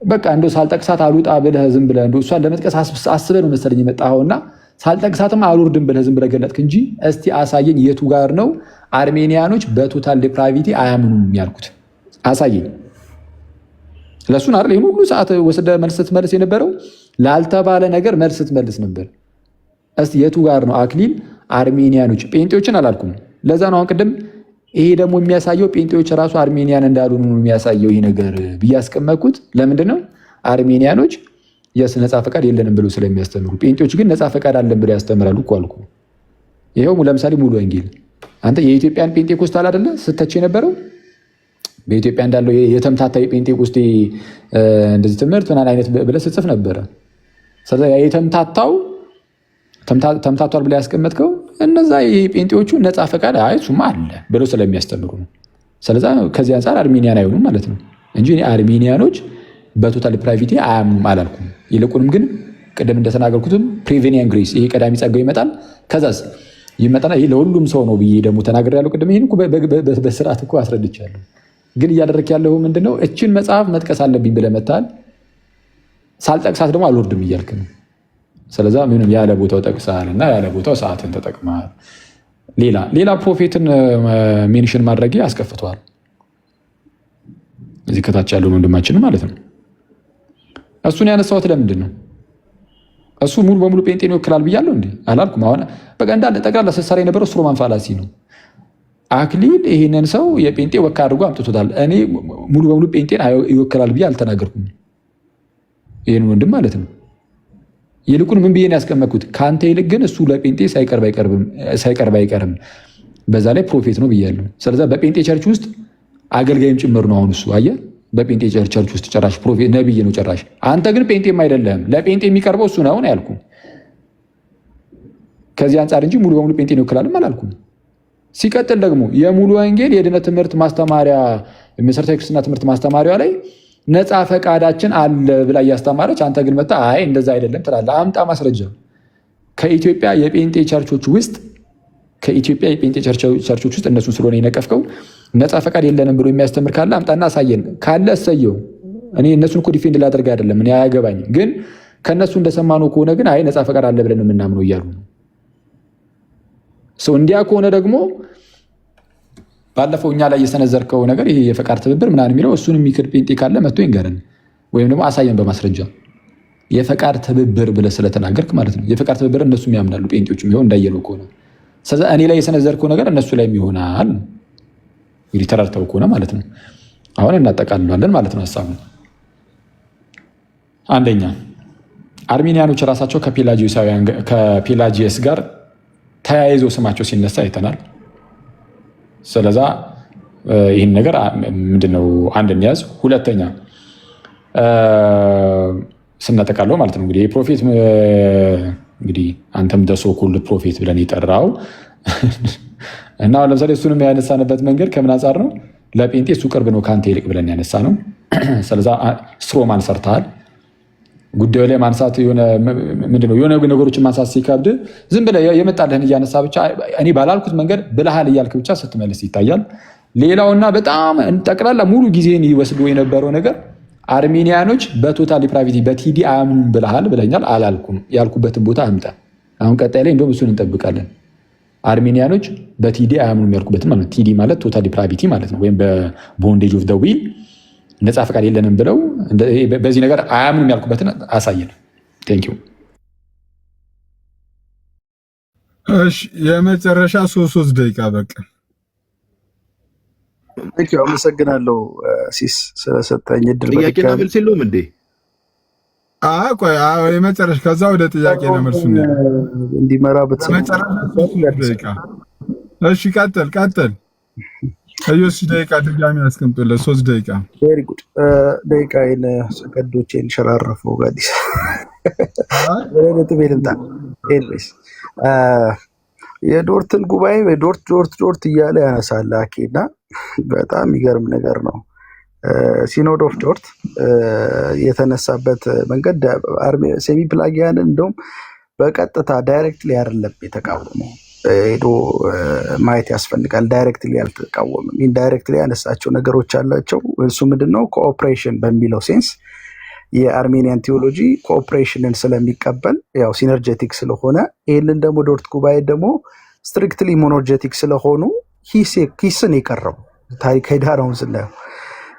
በቃ እንደው ሳልጠቅሳት አልውጣ ብለህ ዝም ብለህ እንደው እሷን ለመጥቀስ አስበህ ነው መሰለኝ የመጣኸውና ሳልጠቅሳትም አልወርድም ብለህ ዝም ብለህ ገለጥክ እንጂ እስቲ አሳየኝ የቱ ጋር ነው አርሜኒያኖች በቶታል ዲፕራቪቲ አያምኑም ያልኩት? አሳየኝ። ለእሱን አይደል ይህን ሁሉ ሰዓት ወስደህ መልስ ስትመልስ የነበረው? ላልተባለ ነገር መልስ ስትመልስ ነበር። እስቲ የቱ ጋር ነው አክሊል አርሜኒያኖች ጴንጤዎችን አላልኩም። ለዛ ነው አሁን ቅድም ይሄ ደግሞ የሚያሳየው ጴንጤዎች ራሱ አርሜኒያን እንዳሉ ነው የሚያሳየው ይሄ ነገር ብዬ ያስቀመጥኩት። ለምንድን ነው አርሜኒያኖች ነፃ ፈቃድ የለንም ብለው ስለሚያስተምሩ፣ ጴንጤዎች ግን ነፃ ፈቃድ አለን ብለው ያስተምራሉ እኮ አልኩ። ይኸው ለምሳሌ ሙሉ ወንጌል አንተ የኢትዮጵያን ጴንጤኮስታል አይደለ ስተች የነበረው በኢትዮጵያ እንዳለው የተምታታ የጴንጤኮስቴ እንደዚህ ትምህርት ምናምን አይነት ብለህ ስትጽፍ ነበረ። ስለዚህ የተምታታው ተምታቷል ብለህ ያስቀመጥከው እነዛ የጴንጤዎቹ ነፃ ፈቃድ እሱማ አለ ብለው ስለሚያስተምሩ ነው። ስለዚህ ከዚህ አንጻር አርሜኒያን አይሆኑም ማለት ነው እንጂ አርሜኒያኖች በቶታል ዲፕራቪቲ አያምኑም አላልኩም። ይልቁንም ግን ቅድም እንደተናገርኩትም ፕሪቬኒያን ግሬስ ይሄ ቀዳሚ ጸጋው ይመጣል፣ ከዛስ ይመጣና ይሄ ለሁሉም ሰው ነው ብዬ ደግሞ ተናግሬያለሁ። ቅድም ይሄን እኮ በስርዓት እኮ አስረድቻለሁ። ግን እያደረክ ያለው ምንድነው? እችን መጽሐፍ መጥቀስ አለብኝ ብለህ መታል፣ ሳልጠቅሳት ደግሞ አልወርድም እያልክ ነው። ስለዛ ምንም ያለ ቦታው ጠቅሳል እና ያለ ቦታው ሰዓትን ተጠቅማል። ሌላ ፕሮፌትን ሜንሽን ማድረግ አስከፍተዋል። እዚህ ከታች ያለውን ወንድማችን ማለት ነው። እሱን ያነሳሁት ለምንድን ነው? እሱ ሙሉ በሙሉ ጴንጤን ይወክላል ብያለሁ እንዴ? አላልኩም። አሁን በቃ እንዳለ ጠቅላላ ስትሰራ የነበረው ስትሮማን ፋላሲ ነው። አክሊል ይህንን ሰው የጴንጤ ወካ አድርጎ አምጥቶታል። እኔ ሙሉ በሙሉ ጴንጤን ይወክላል ብዬ አልተናገርኩም። ይህን ወንድም ማለት ነው። ይልቁን ምን ብዬ ነው ያስቀመጥኩት? ከአንተ ይልቅ ግን እሱ ለጴንጤ ሳይቀርብ አይቀርም፣ በዛ ላይ ፕሮፌት ነው ብያለሁ። ስለዛ በጴንጤ ቸርች ውስጥ አገልጋይም ጭምር ነው። አሁን እሱ አየህ፣ በጴንጤ ቸርች ውስጥ ጭራሽ ፕሮፌት ነብይ ነው ጭራሽ። አንተ ግን ጴንጤም አይደለም፣ ለጴንጤ የሚቀርበው እሱ ነው ያልኩ። ከዚህ አንጻር እንጂ ሙሉ በሙሉ ጴንጤን ይወክላልም አላልኩም። ሲቀጥል ደግሞ የሙሉ ወንጌል የድነት ትምህርት ማስተማሪያ መሰረታዊ ክርስትና ትምህርት ማስተማሪያ ላይ ነፃ ፈቃዳችን አለ ብላ እያስተማረች አንተ ግን መጣ አይ እንደዛ አይደለም ትላለህ። አምጣ ማስረጃ ከኢትዮጵያ የጴንጤ ቸርቾች ውስጥ እነሱን ስለሆነ የነቀፍከው ነፃ ፈቃድ የለንም ብሎ የሚያስተምር ካለ አምጣና አሳየን። ካለ እሰየው። እኔ እነሱን እኮ ዲፌንድ ላደርግ አይደለም፣ እኔ አያገባኝም። ግን ከእነሱ እንደሰማነው ከሆነ ግን አይ ነፃ ፈቃድ አለ ብለን የምናምነው እያሉ ነው። እንዲያ ከሆነ ደግሞ ባለፈው እኛ ላይ የሰነዘርከው ነገር ይሄ የፈቃድ ትብብር ምናምን የሚለው እሱን የሚክድ ጴንጤ ካለ መጥቶ ይንገረን፣ ወይም ደግሞ አሳየን በማስረጃ የፈቃድ ትብብር ብለህ ስለተናገርክ ማለት ነው። የፈቃድ ትብብር እነሱም ያምናሉ፣ ጴንጤዎችም ይሆን እንዳየነው ከሆነ ስለዚህ እኔ ላይ የሰነዘርከው ነገር እነሱ ላይም ይሆናል። እንግዲህ ተረድተው ከሆነ ማለት ነው። አሁን እናጠቃልላለን ማለት ነው ሀሳቡ። አንደኛ አርሜኒያኖች ራሳቸው ከፔላጂየስ ጋር ተያይዘው ስማቸው ሲነሳ አይተናል። ስለዛ ይህን ነገር ምንድነው አንድ እንያዝ። ሁለተኛ ስናጠቃለው ማለት ነው እንግዲህ የፕሮፌት እንግዲህ አንተም ደሶኩል ፕሮፌት ብለን የጠራው እና ለምሳሌ እሱንም ያነሳንበት መንገድ ከምን አንጻር ነው? ለጴንጤ እሱ ቅርብ ነው ከአንተ ይልቅ ብለን ያነሳ ነው። ስለዛ ስትሮማን ሰርተሃል። ጉዳዩ ላይ ማንሳት የሆነ ነገሮችን ማንሳት ሲከብድ ዝም ብለህ የመጣልህን እያነሳ ብቻ እኔ ባላልኩት መንገድ ብለሃል እያልክ ብቻ ስትመልስ ይታያል። ሌላውና በጣም ጠቅላላ ሙሉ ጊዜን ይወስዱ የነበረው ነገር አርሜኒያኖች በቶታል ዲፕራቪቲ በቲዲ አያምኑም ብለሃል ብለኛል። አላልኩም። ያልኩበትን ቦታ አምጣ። አሁን ቀጣይ ላይ እንደውም እሱን እንጠብቃለን። አርሜኒያኖች በቲዲ አያምኑም ያልኩበትን ማለት ቲዲ ማለት ቶታል ዲፕራቪቲ ማለት ነው፣ ወይም በቦንዴጅ ኦፍ ዘ ዊል ነፃ ፈቃድ የለንም ብለው በዚህ ነገር አያምኑም ያልኩበትን አሳየን። ቴንኪው። እሺ የመጨረሻ 3 ደቂቃ በቃ። ቴንኪው፣ አመሰግናለሁ ሲስ ስለሰጠኝ እድል። ጥያቄና መልስ የለውም እንዴ? ቆይ የመጨረሻ ከዛ ወደ ጥያቄ ነው መልሱ እንዲመራ መጨረሻ 3 ደቂቃ። እሺ ቀጥል። አዩስ ደቂቃ ድጋሚ አስቀምጦለት 3 ደቂቃ ቬሪ ጉድ ደቂቃዬን ሰከንዶቼን ሸራረፈው ጋዲስ ወደ ልምጣ ኤልቤስ የዶርትን ጉባኤ ዶርት እያለ ያነሳል አኬና በጣም የሚገርም ነገር ነው። ሲኖድ ኦፍ ዶርት የተነሳበት መንገድ ሴሚ ፕላጊያንን እንደውም በቀጥታ ዳይሬክትሊ አይደለም የተቃወመው። ሄዶ ማየት ያስፈልጋል። ዳይሬክትሊ አልተቃወመም። ኢንዳይሬክትሊ ያነሳቸው ነገሮች አላቸው። እሱ ምንድነው ኮኦፕሬሽን በሚለው ሴንስ የአርሜኒያን ቴዎሎጂ ኮኦፕሬሽንን ስለሚቀበል ያው ሲነርጀቲክ ስለሆነ፣ ይህንን ደግሞ ዶርት ጉባኤ ደግሞ ስትሪክትሊ ሞኖርጀቲክ ስለሆኑ ሂስን የቀረቡ ታሪካዊ ዳራውን ስናየው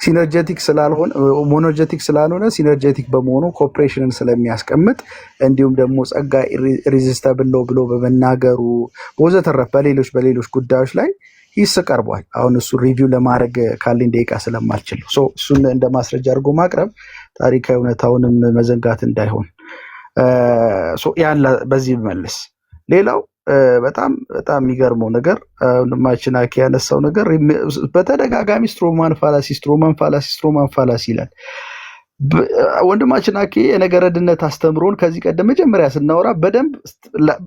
ሲነርጀቲክ ስላልሆነ ሞኖርጀቲክ ስላልሆነ ሲነርጀቲክ በመሆኑ ኮኦፕሬሽንን ስለሚያስቀምጥ እንዲሁም ደግሞ ጸጋ ሪዚስተብል ነው ብሎ በመናገሩ ወዘተረፈ በሌሎች ጉዳዮች ላይ ሂስ ቀርቧል። አሁን እሱ ሪቪው ለማድረግ ካለኝ ደቂቃ ስለማልችል እሱን እንደ ማስረጃ አድርጎ ማቅረብ ታሪካዊ እውነታውንም መዘንጋት እንዳይሆን ያን በዚህ መልስ። ሌላው በጣም የሚገርመው ነገር ወንድማችን አኬ ያነሳው ነገር በተደጋጋሚ ስትሮማን ፋላሲ ይላል። ወንድማችን አኬ የነገረድነት አስተምሮን ከዚህ ቀደም መጀመሪያ ስናወራ በደንብ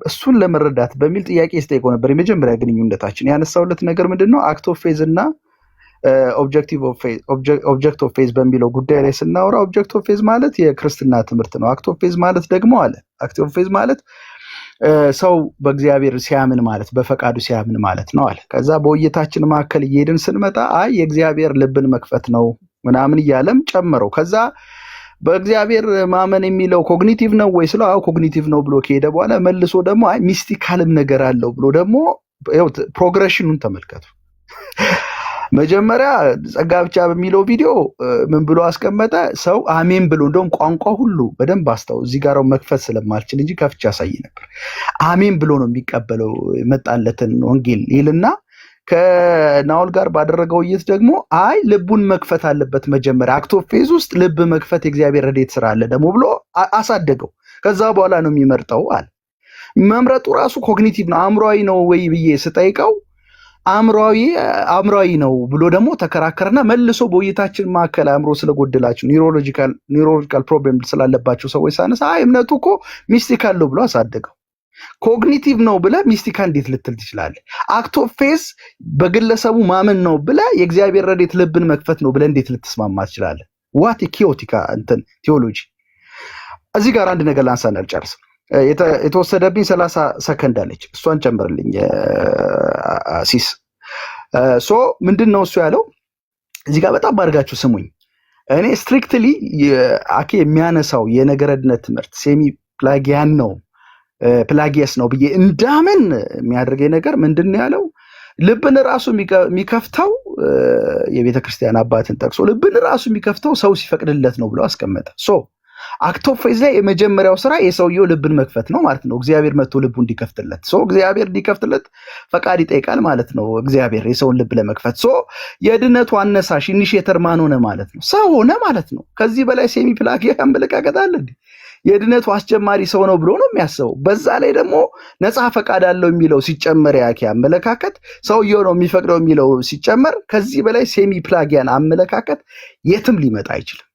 እሱን ለመረዳት በሚል ጥያቄ ስጠይቀው ነበር። የመጀመሪያ ግንኙነታችን ያነሳውለት ነገር ምንድነው አክት ኦፍ ፌዝ እና ኦብጀክት ኦፍ ፌዝ በሚለው ጉዳይ ላይ ስናወራ ኦብጀክት ኦፍ ፌዝ ማለት የክርስትና ትምህርት ነው። አክት ኦፍ ፌዝ ማለት ደግሞ አለ አክት ኦፍ ፌዝ ማለት ሰው በእግዚአብሔር ሲያምን ማለት በፈቃዱ ሲያምን ማለት ነው አለ። ከዛ በውይይታችን መካከል እየሄድን ስንመጣ አይ የእግዚአብሔር ልብን መክፈት ነው ምናምን እያለም ጨመረው። ከዛ በእግዚአብሔር ማመን የሚለው ኮግኒቲቭ ነው ወይ ስለው አዎ ኮግኒቲቭ ነው ብሎ ከሄደ በኋላ መልሶ ደግሞ አይ ሚስቲካልም ነገር አለው ብሎ ደግሞ ፕሮግሬሽኑን ተመልከቱ። መጀመሪያ ጸጋ ብቻ በሚለው ቪዲዮ ምን ብሎ አስቀመጠ? ሰው አሜን ብሎ እንደውም ቋንቋ ሁሉ በደንብ አስተው እዚህ ጋር መክፈት ስለማልችል እንጂ ከፍቻ ያሳይ ነበር። አሜን ብሎ ነው የሚቀበለው መጣለትን ወንጌል ይልና ከናውል ጋር ባደረገው ውይይት ደግሞ አይ ልቡን መክፈት አለበት መጀመሪያ አክት ኦፍ ፌዝ ውስጥ ልብ መክፈት የእግዚአብሔር ረድኤት ስራ አለ ደግሞ ብሎ አሳደገው። ከዛ በኋላ ነው የሚመርጠው አለ። መምረጡ ራሱ ኮግኒቲቭ ነው አእምሯዊ ነው ወይ ብዬ ስጠይቀው አእምሯዊ ነው ብሎ ደግሞ ተከራከረና መልሶ በውይይታችን መካከል አእምሮ ስለጎደላቸው ኒውሮሎጂካል ፕሮብሌም ስላለባቸው ሰዎች ሳነሳ አይ እምነቱ እኮ ሚስቲካል ነው ብሎ አሳደገው። ኮግኒቲቭ ነው ብለህ ሚስቲካል እንዴት ልትል ትችላለህ? አክት ኦፍ ፌዝ በግለሰቡ ማመን ነው ብለህ የእግዚአብሔር ረድኤት ልብን መክፈት ነው ብለህ እንዴት ልትስማማ ትችላለህ? ዋት ኪዮቲካ እንትን ቴዎሎጂ። እዚህ ጋር አንድ ነገር ላንሳና አልጨርስም። የተወሰደብኝ 30 ሰከንድ አለች፣ እሷን ጨምርልኝ ሲስ። ምንድነው እሱ ያለው እዚህ ጋር በጣም አድርጋችሁ ስሙኝ። እኔ ስትሪክትሊ አኬ የሚያነሳው የነገረድነት ትምህርት ሴሚ ፕላጊያን ነው ፕላጊየስ ነው ብዬ እንዳምን የሚያደርገኝ ነገር ምንድነው ያለው? ልብን ራሱ የሚከፍተው የቤተክርስቲያን አባትን ጠቅሶ ልብን ራሱ የሚከፍተው ሰው ሲፈቅድለት ነው ብሎ አስቀመጠ። አክት ኦፍ ፌዝ ላይ የመጀመሪያው ስራ የሰውየው ልብን መክፈት ነው ማለት ነው። እግዚአብሔር መጥቶ ልቡ እንዲከፍትለት እግዚአብሔር እንዲከፍትለት ፈቃድ ይጠይቃል ማለት ነው። እግዚአብሔር የሰውን ልብ ለመክፈት የድነቱ አነሳሽ ኢኒሺየተር ማን ሆነ ማለት ነው? ሰው ሆነ ማለት ነው። ከዚህ በላይ ሴሚ ፕላጊያን አመለካከት አለ እንዴ? የድነቱ አስጀማሪ ሰው ነው ብሎ ነው የሚያስበው። በዛ ላይ ደግሞ ነፃ ፈቃድ አለው የሚለው ሲጨመር ያኪ አመለካከት ሰውየው ነው የሚፈቅደው የሚለው ሲጨመር ከዚህ በላይ ሴሚ ፕላጊያን አመለካከት የትም ሊመጣ አይችልም።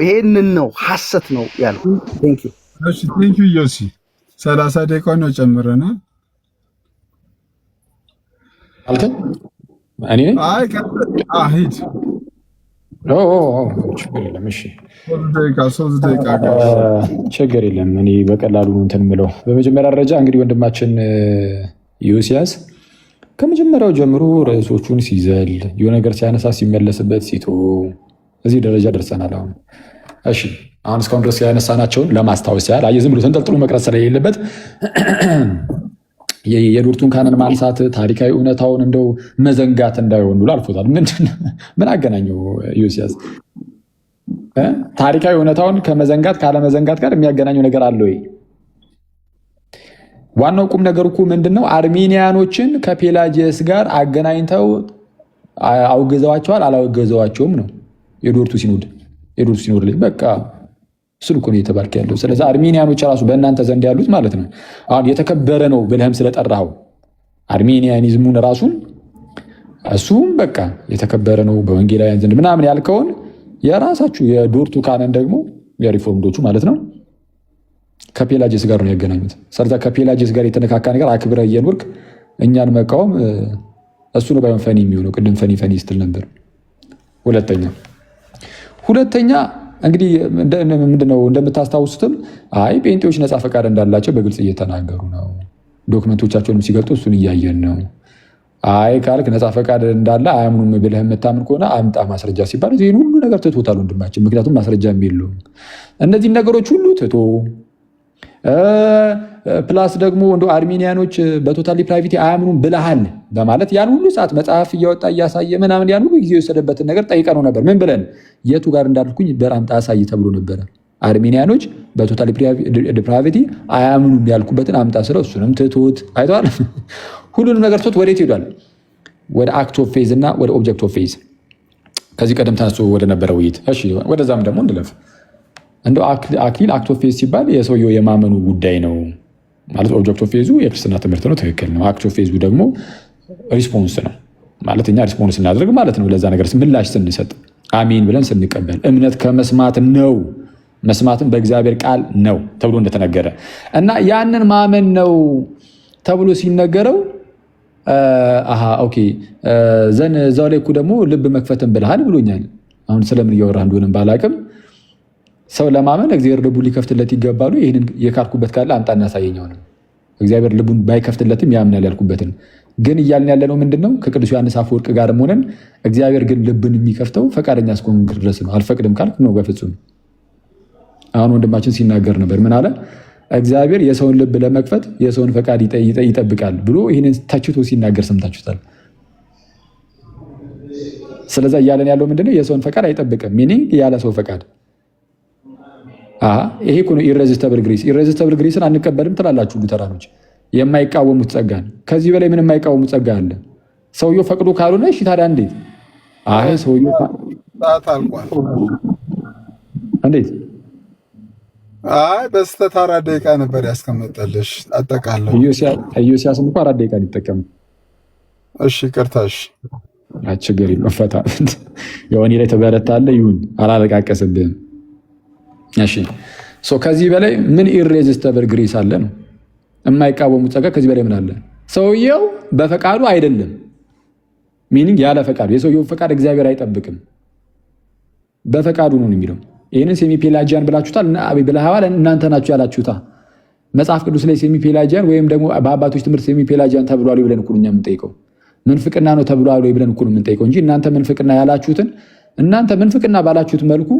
ይሄንን ነው ሐሰት ነው ያለው። ቴንክ ዩ እሺ፣ ቴንክ ዩ ዮሲ 30 ደቂቃ ነው ጨምረናል። አልከኝ እኔ አይ ሂድ ችግር የለም። እሺ 3 ደቂቃ ችግር የለም። እኔ በቀላሉ እንትን ምለው በመጀመሪያ ደረጃ እንግዲህ ወንድማችን ዮሲያስ ከመጀመሪያው ጀምሮ ርዕሶቹን ሲዘል የሆነ ነገር ሲያነሳ ሲመለስበት ሲቶ እዚህ ደረጃ ደርሰናል። አሁን እስካሁን ድረስ ያነሳናቸውን ለማስታወስ ያህል አየህ፣ ዝም ብሎ ተንጠልጥሎ መቅረት ስለሌለበት የዶርቱን ካነን ማንሳት ታሪካዊ እውነታውን እንደው መዘንጋት እንዳይሆን ብሎ አልፎታል። ምን አገናኘው ዮሲያስ? ታሪካዊ እውነታውን ከመዘንጋት ካለመዘንጋት ጋር የሚያገናኘው ነገር አለ ወይ? ዋናው ቁም ነገር እኮ ምንድነው? አርሜኒያኖችን ከፔላጂየስ ጋር አገናኝተው አውግዘዋቸዋል አላወገዘዋቸውም ነው የዶርቱ ሲኖድ ላይ በቃ ስልኩ ነው የተባልክ ያለው። ስለዚህ አርሜኒያኖች ራሱ በእናንተ ዘንድ ያሉት ማለት ነው አሁን የተከበረ ነው ብለህም ስለጠራኸው አርሜኒያኒዝሙን ራሱን እሱም በቃ የተከበረ ነው በወንጌላውያን ዘንድ ምናምን ያልከውን የራሳችሁ የዶርቱ ካነን ደግሞ የሪፎርምዶቹ ማለት ነው ከፔላጂስ ጋር ነው ያገናኙት። ስለዛ ከፔላጂስ ጋር የተነካካ ነገር አክብረ እየኖርክ እኛን መቃወም እሱ ነው ባይሆን ፈኒ የሚሆነው። ቅድም ፈኒ ስትል ነበር። ሁለተኛ እንግዲህ ምንድነው እንደምታስታውሱትም አይ ጴንጤዎች ነፃ ፈቃድ እንዳላቸው በግልጽ እየተናገሩ ነው። ዶክመንቶቻቸውንም ሲገልጡ እሱን እያየን ነው። አይ ካልክ ነፃ ፈቃድ እንዳለ አያምኑም ብለህ የምታምን ከሆነ አምጣ ማስረጃ ሲባል ይህን ሁሉ ነገር ትቶታል ወንድማችን። ምክንያቱም ማስረጃ የለውም። እነዚህን ነገሮች ሁሉ ትቶ ፕላስ ደግሞ እንደ አርሜኒያኖች በቶታል ዲፕራቪቲ አያምኑም ብለሃል በማለት ያን ሁሉ ሰዓት መጽሐፍ እያወጣ እያሳየ ምናምን ያን ሁሉ ጊዜ የወሰደበትን ነገር ጠይቀነው ነበር። ምን ብለን የቱ ጋር እንዳልኩኝ በራምጣ አሳይ ተብሎ ነበረ። አርሜኒያኖች በቶታል ዲፕራቪቲ አያምኑም ያልኩበትን አምጣ ስለው እሱንም ትቶት አይተዋል። ሁሉንም ነገር ትቶት ወዴት ሄዷል? ወደ አክት ኦፍ ፌዝ እና ወደ ኦብጀክት ኦፍ ፌዝ ከዚህ ቀደም ተነስቶ ወደ ነበረ ውይይት። እሺ ወደዛም ደግሞ እንለፍ። እንደው አክሊል አክት ኦፍ ፌዝ ሲባል የሰውየው የማመኑ ጉዳይ ነው ማለት ኦብጀክት ኦፍ ፌዙ የክርስትና ትምህርት ነው፣ ትክክል ነው። አክት ኦፍ ፌዙ ደግሞ ሪስፖንስ ነው ማለት እኛ ሪስፖንስ ስናደርግ ማለት ነው። ለዛ ነገር ምላሽ ስንሰጥ አሜን ብለን ስንቀበል እምነት ከመስማት ነው፣ መስማትም በእግዚአብሔር ቃል ነው ተብሎ እንደተነገረ እና ያንን ማመን ነው ተብሎ ሲነገረው ኦኬ ዘን እዛው ላይ እኮ ደግሞ ልብ መክፈትን ብልሃል ብሎኛል። አሁን ስለምን እያወራህ እንደሆነም ባላቅም ሰው ለማመን እግዚአብሔር ልቡን ሊከፍትለት ይገባሉ። ይህንን የካድኩበት ካለ አምጣ እናሳየኛው ነው። እግዚአብሔር ልቡን ባይከፍትለትም ያምናል ያልኩበትን ግን እያልን ያለ ነው ምንድነው? ከቅዱስ ዮሐንስ አፈወርቅ ጋር ሆነን እግዚአብሔር ግን ልብን የሚከፍተው ፈቃደኛ እስከሆንክ ድረስ ነው። አልፈቅድም ካልክ ነው በፍጹም። አሁን ወንድማችን ሲናገር ነበር። ምን አለ? እግዚአብሔር የሰውን ልብ ለመክፈት የሰውን ፈቃድ ይጠብቃል ብሎ ይህንን ተችቶ ሲናገር ሰምታችሁታል። ስለዛ እያለን ያለው ምንድነው? የሰውን ፈቃድ አይጠብቅም። ሚኒንግ ያለ ሰው ፈቃድ ይሄ እኮ ነው ኢሬዚስተብል ግሬስ። ኢሬዚስተብል ግሬስን አንቀበልም ትላላችሁ ሉተራኖች፣ የማይቃወሙት ጸጋን። ከዚህ በላይ ምን የማይቃወሙት ጸጋ አለ? ሰውየው ፈቅዶ ካልሆነ እሺ ታዲያ እንዴት? አይ ሰውየው እንዴት? አይ በስተት 4 ደቂቃ ነበር ያስቀመጠልሽ። አጠቃለሁ ኢዮስያስም እኮ 4 ደቂቃ ሊጠቀም። እሺ ቅርታሽ ችግር የለውም ፈታ የሆነ ላይ ተበረታለህ። ይሁን አላለቃቀስብህም። እሺ ከዚህ በላይ ምን ኢሬዚስተብል ግሬስ አለ ነው? የማይቃወሙት ጸጋ ከዚህ በላይ ምን አለ? ሰውየው በፈቃዱ አይደለም። ሚኒንግ ያለ ፈቃዱ። የሰውየው ፈቃድ እግዚአብሔር አይጠብቅም፣ በፈቃዱ ነው የሚለው። ይህንን ሴሚ ፔላጂያን ብላችሁታል ብለዋል። እናንተ ናችሁ ያላችሁታ። መጽሐፍ ቅዱስ ላይ ሴሚ ፔላጂያን ወይም ደግሞ በአባቶች ትምህርት ሴሚ ፔላጂያን ተብሏል ብለን እኮ እኛ የምንጠይቀው ምንፍቅና ነው ተብሏል ብለን እኮ የምንጠይቀው እንጂ እናንተ ምንፍቅና ያላችሁትን እናንተ ምንፍቅና ባላችሁት መልኩ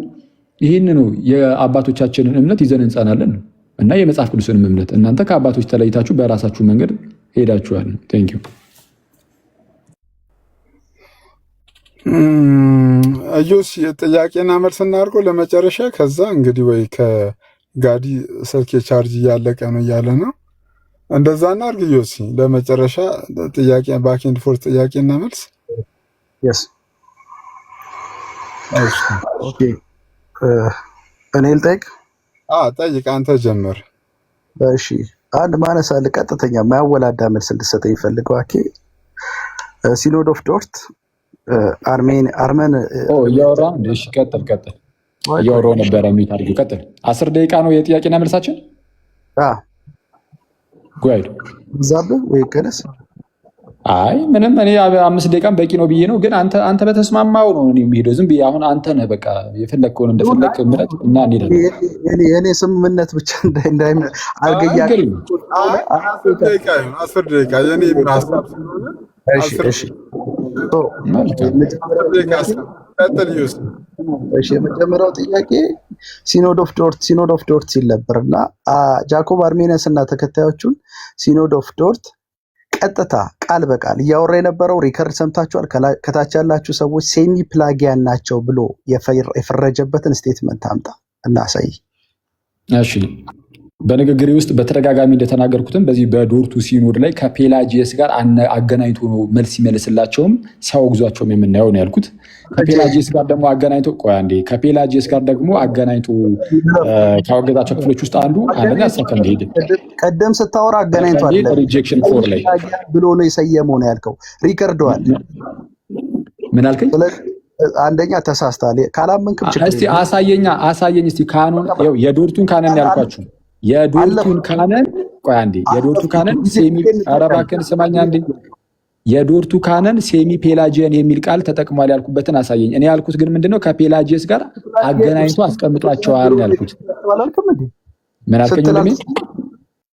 ይህን ነው የአባቶቻችንን እምነት ይዘን እንጸናለን እና የመጽሐፍ ቅዱስንም እምነት እናንተ ከአባቶች ተለይታችሁ በራሳችሁ መንገድ ሄዳችኋል። ቴንክ ዩ። አዮስ ጥያቄና መልስ እናድርገው ለመጨረሻ። ከዛ እንግዲህ ወይ ከጋዲ ስልክ ቻርጅ እያለቀ ነው እያለ ነው። እንደዛ እናድርግ። ዮሲ ለመጨረሻ ጥያቄ ባክ ኤንድ ፎርት ጥያቄና መልስ። የስ ኦኬ እኔ ልጠይቅ? ጠይቅ፣ አንተ ጀምር። እሺ አንድ ማነሳል ቀጥተኛ ማያወላዳ መልስ እንድሰጠኝ ፈልገው። ሲኖድ ኦፍ ዶርት አርመን እያወራ እሺ፣ ቀጥል እያወራሁ ነበረ። ሚት አድርጊው፣ ቀጥል። 10 ደቂቃ ነው የጥያቄና መልሳችን። ጉድ ዛብህ ወይ ቀነስ? አይ ምንም፣ እኔ 5 ደቂቃም በቂ ነው ብዬ ነው። ግን አንተ በተስማማው ነው እኔ የሚሄደው። ዝም ብዬ አሁን አንተ ነህ በቃ የፈለግከውን እንደፈለግክ ምረጥ እና እንሄዳለን። የኔ ስምምነት ብቻ እንዳይ አልገያ 10 ደቂቃ የኔ ሀሳብ ስለሆነ እሺ የመጀመሪያው ጥያቄ ሲኖድ ኦፍ ዶርት ሲል ነበር እና ጃኮብ አርሜኒያስ እና ተከታዮቹን ሲኖድ ኦፍ ዶርት ቀጥታ ቃል በቃል እያወራ የነበረው ሪከርድ ሰምታችኋል። ከታች ያላችሁ ሰዎች ሴሚ ፕላጊያን ናቸው ብሎ የፈረጀበትን ስቴትመንት አምጣ እና አሳይ። እሺ በንግግሬ ውስጥ በተደጋጋሚ እንደተናገርኩትም በዚህ በዶርቱ ሲኖድ ላይ ከፔላጂየስ ጋር አገናኝቶ ነው መልስ ሲመልስላቸውም ሲያወግዟቸውም የምናየው ነው ያልኩት። ከፔላጂየስ ጋር ደግሞ አገናኝቶ ከፔላጂየስ ጋር ደግሞ አገናኝቶ ካወገዛቸው ክፍሎች ውስጥ አንደኛ ሰከንድ ሄድ ቀደም ስታወራ አገናኝቷል ሪጀክሽን ፎር ላይ ብሎ ነው የሰየመው ነው ያልከው። ሪከርደዋል። ምን አልከኝ? አንደኛ ተሳስተሃል። ካላመንክም ችግር እስቲ አሳየኝ እስቲ ካኖን የዶርቱን ካነን ያልኳችሁ የዶርቱን ካነን የዶርቱ ካነን ሴሚ አረባከን ስማኛ እንዴ የዶርቱ ካነን ሴሚ ፔላጂየን የሚል ቃል ተጠቅሟል ያልኩበትን አሳየኝ። እኔ ያልኩት ግን ምንድነው ከፔላጂየስ ጋር አገናኝቶ አስቀምጧቸዋል ያልኩት። ምን አልከኝ?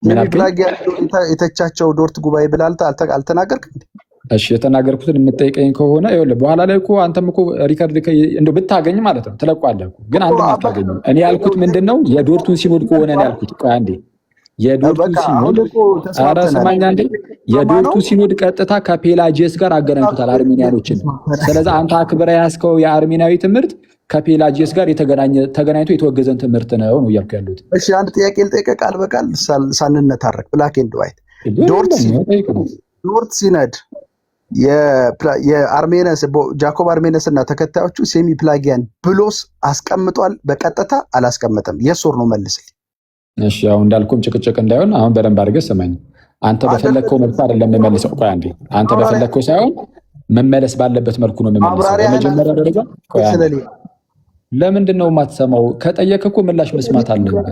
ምን አልከኝ? የተቻቸው ዶርት ጉባኤ ብላልታ አልተናገርክም? እሺ የተናገርኩትን የምትጠይቀኝ ከሆነ ይኸውልህ በኋላ ላይ እኮ አንተም እኮ ሪከርድ እንደው ብታገኝ ማለት ነው ትለቋለህ እኮ ግን አንድም አታገኝም። እኔ ያልኩት ምንድነው የዶርቱን ሲኖድ ከሆነ ነው ያልኩት። ቆይ አንዴ የዶርቱ ሲኖድ ኧረ ስማኝ አንዴ የዶርቱ ሲኖድ ቀጥታ ከፔላጂየስ ጋር አገናኝቶታል አርሜኒያኖችን። ስለዚህ አንተ አክብረህ ያዝከው የአርሜናዊ ትምህርት ከፔላጂየስ ጋር ተገናኝቶ የተወገዘን ትምህርት ነው እያልኩ ያለሁት። እሺ አንድ ጥያቄ ልጠይቅህ ቃል በቃል ሳንነታረክ ብላክ ኤንድ ዋይት ዶርት ሲነድ የአርሜነስ ጃኮብ አርሜነስ እና ተከታዮቹ ሴሚ ፕላጊያን ብሎስ አስቀምጧል በቀጥታ አላስቀመጠም? የሶር ነው መልስልኝ። እሺ አሁን እንዳልኩም ጭቅጭቅ እንዳይሆን አሁን በደንብ አድርገህ ስማኝ። አንተ በፈለግከው መልኩ አይደለም የምመልሰው። ቆይ አንዴ አንተ በፈለግከው ሳይሆን መመለስ ባለበት መልኩ ነው የምመልሰው። በመጀመሪያ ደረጃ ለምንድን ነው የማትሰማው? ከጠየቅህ እኮ ምላሽ መስማት አለብህ።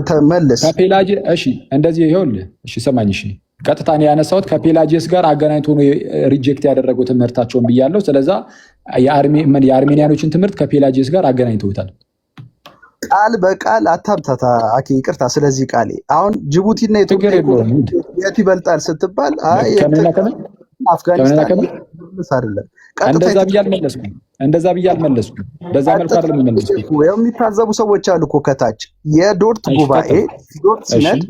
ተመለስ ከፔላጂ እሺ እንደዚህ ይኸውልህ። እሺ ሰማኝ። እሺ ቀጥታ ነው ያነሳሁት ከፔላጂየስ ጋር አገናኝቶ ነው ሪጀክት ያደረገው ትምህርታቸውን ብያለሁ። ስለዛ የአርሜኒያኖችን ትምህርት ከፔላጂየስ ጋር አገናኝተውታል። ቃል በቃል አታብታታ አኪ ይቅርታ። ስለዚህ ቃሌ አሁን ጅቡቲና ኢትዮጵያ የት ይበልጣል ስትባል አፍጋኒስታን አይደለም። እንደዛ ብዬ አልመለስኩም። በዛ መልኩ አይደለም የመለስኩት። የሚታዘቡ ሰዎች አሉ እኮ ከታች የዶርት ጉባኤ ዶርት ሲነድ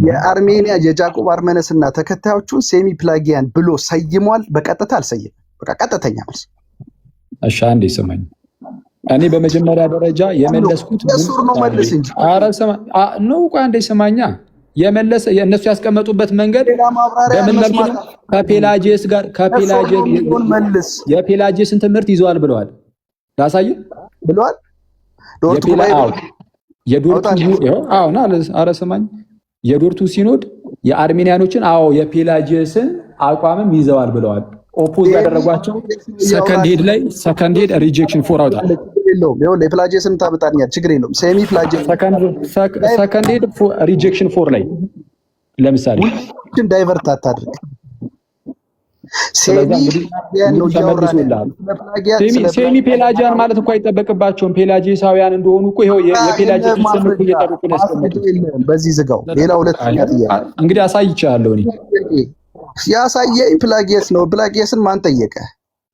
የአርሜኒያ የጃኮብ አርሜነስ እና ተከታዮቹን ሴሚ ፕላጊያን ብሎ ሰይሟል። በቀጥታ አልሰየም። በቃ ቀጥተኛ መልስ። እሺ አንዴ ስማኝ። እኔ በመጀመሪያ ደረጃ የመለስኩት ነው መልስ እንጂ ነው። ቆይ አንዴ ስማኛ። የመለሰ የእነሱ ያስቀመጡበት መንገድ በምን መልኩ ነው? ከፔላጂየስ ጋር መልስ የፔላጂየስን ትምህርት ይዘዋል ብለዋል። ላሳየህ ብለዋል። ኧረ ስማኝ። የዶርቱ ሲኖድ የአርሜኒያኖችን የፔላጂየስን አቋምም ይዘዋል ብለዋል። ኦፖዝ ያደረጓቸው ሰከንድ ሄድ ሪጀክሽን ፎር አውጣ የፔላጂየስን ታመጣኛል። ችግር የለውም። ሴሚ ፕላጂየስ ሰከንድ ሄድ ሪጀክሽን ፎር ላይ ለምሳሌ ዳይቨርት አታድርግ። ሴሚ ፔላጂያን ማለት እኮ አይጠበቅባቸውም። ፔላጂሳውያን እንደሆኑ እኮ ይኸው የፔላጂስ ትምህርት እየጠበቁ ነው ያስቀመጡት። በዚህ ዝጋው። ሌላ ሁለተኛ ጥያቄ እንግዲህ አሳይቻለሁ። እኔ ያሳየኝ ፕላጊየስ ነው። ፕላጊየስን ማን ጠየቀ?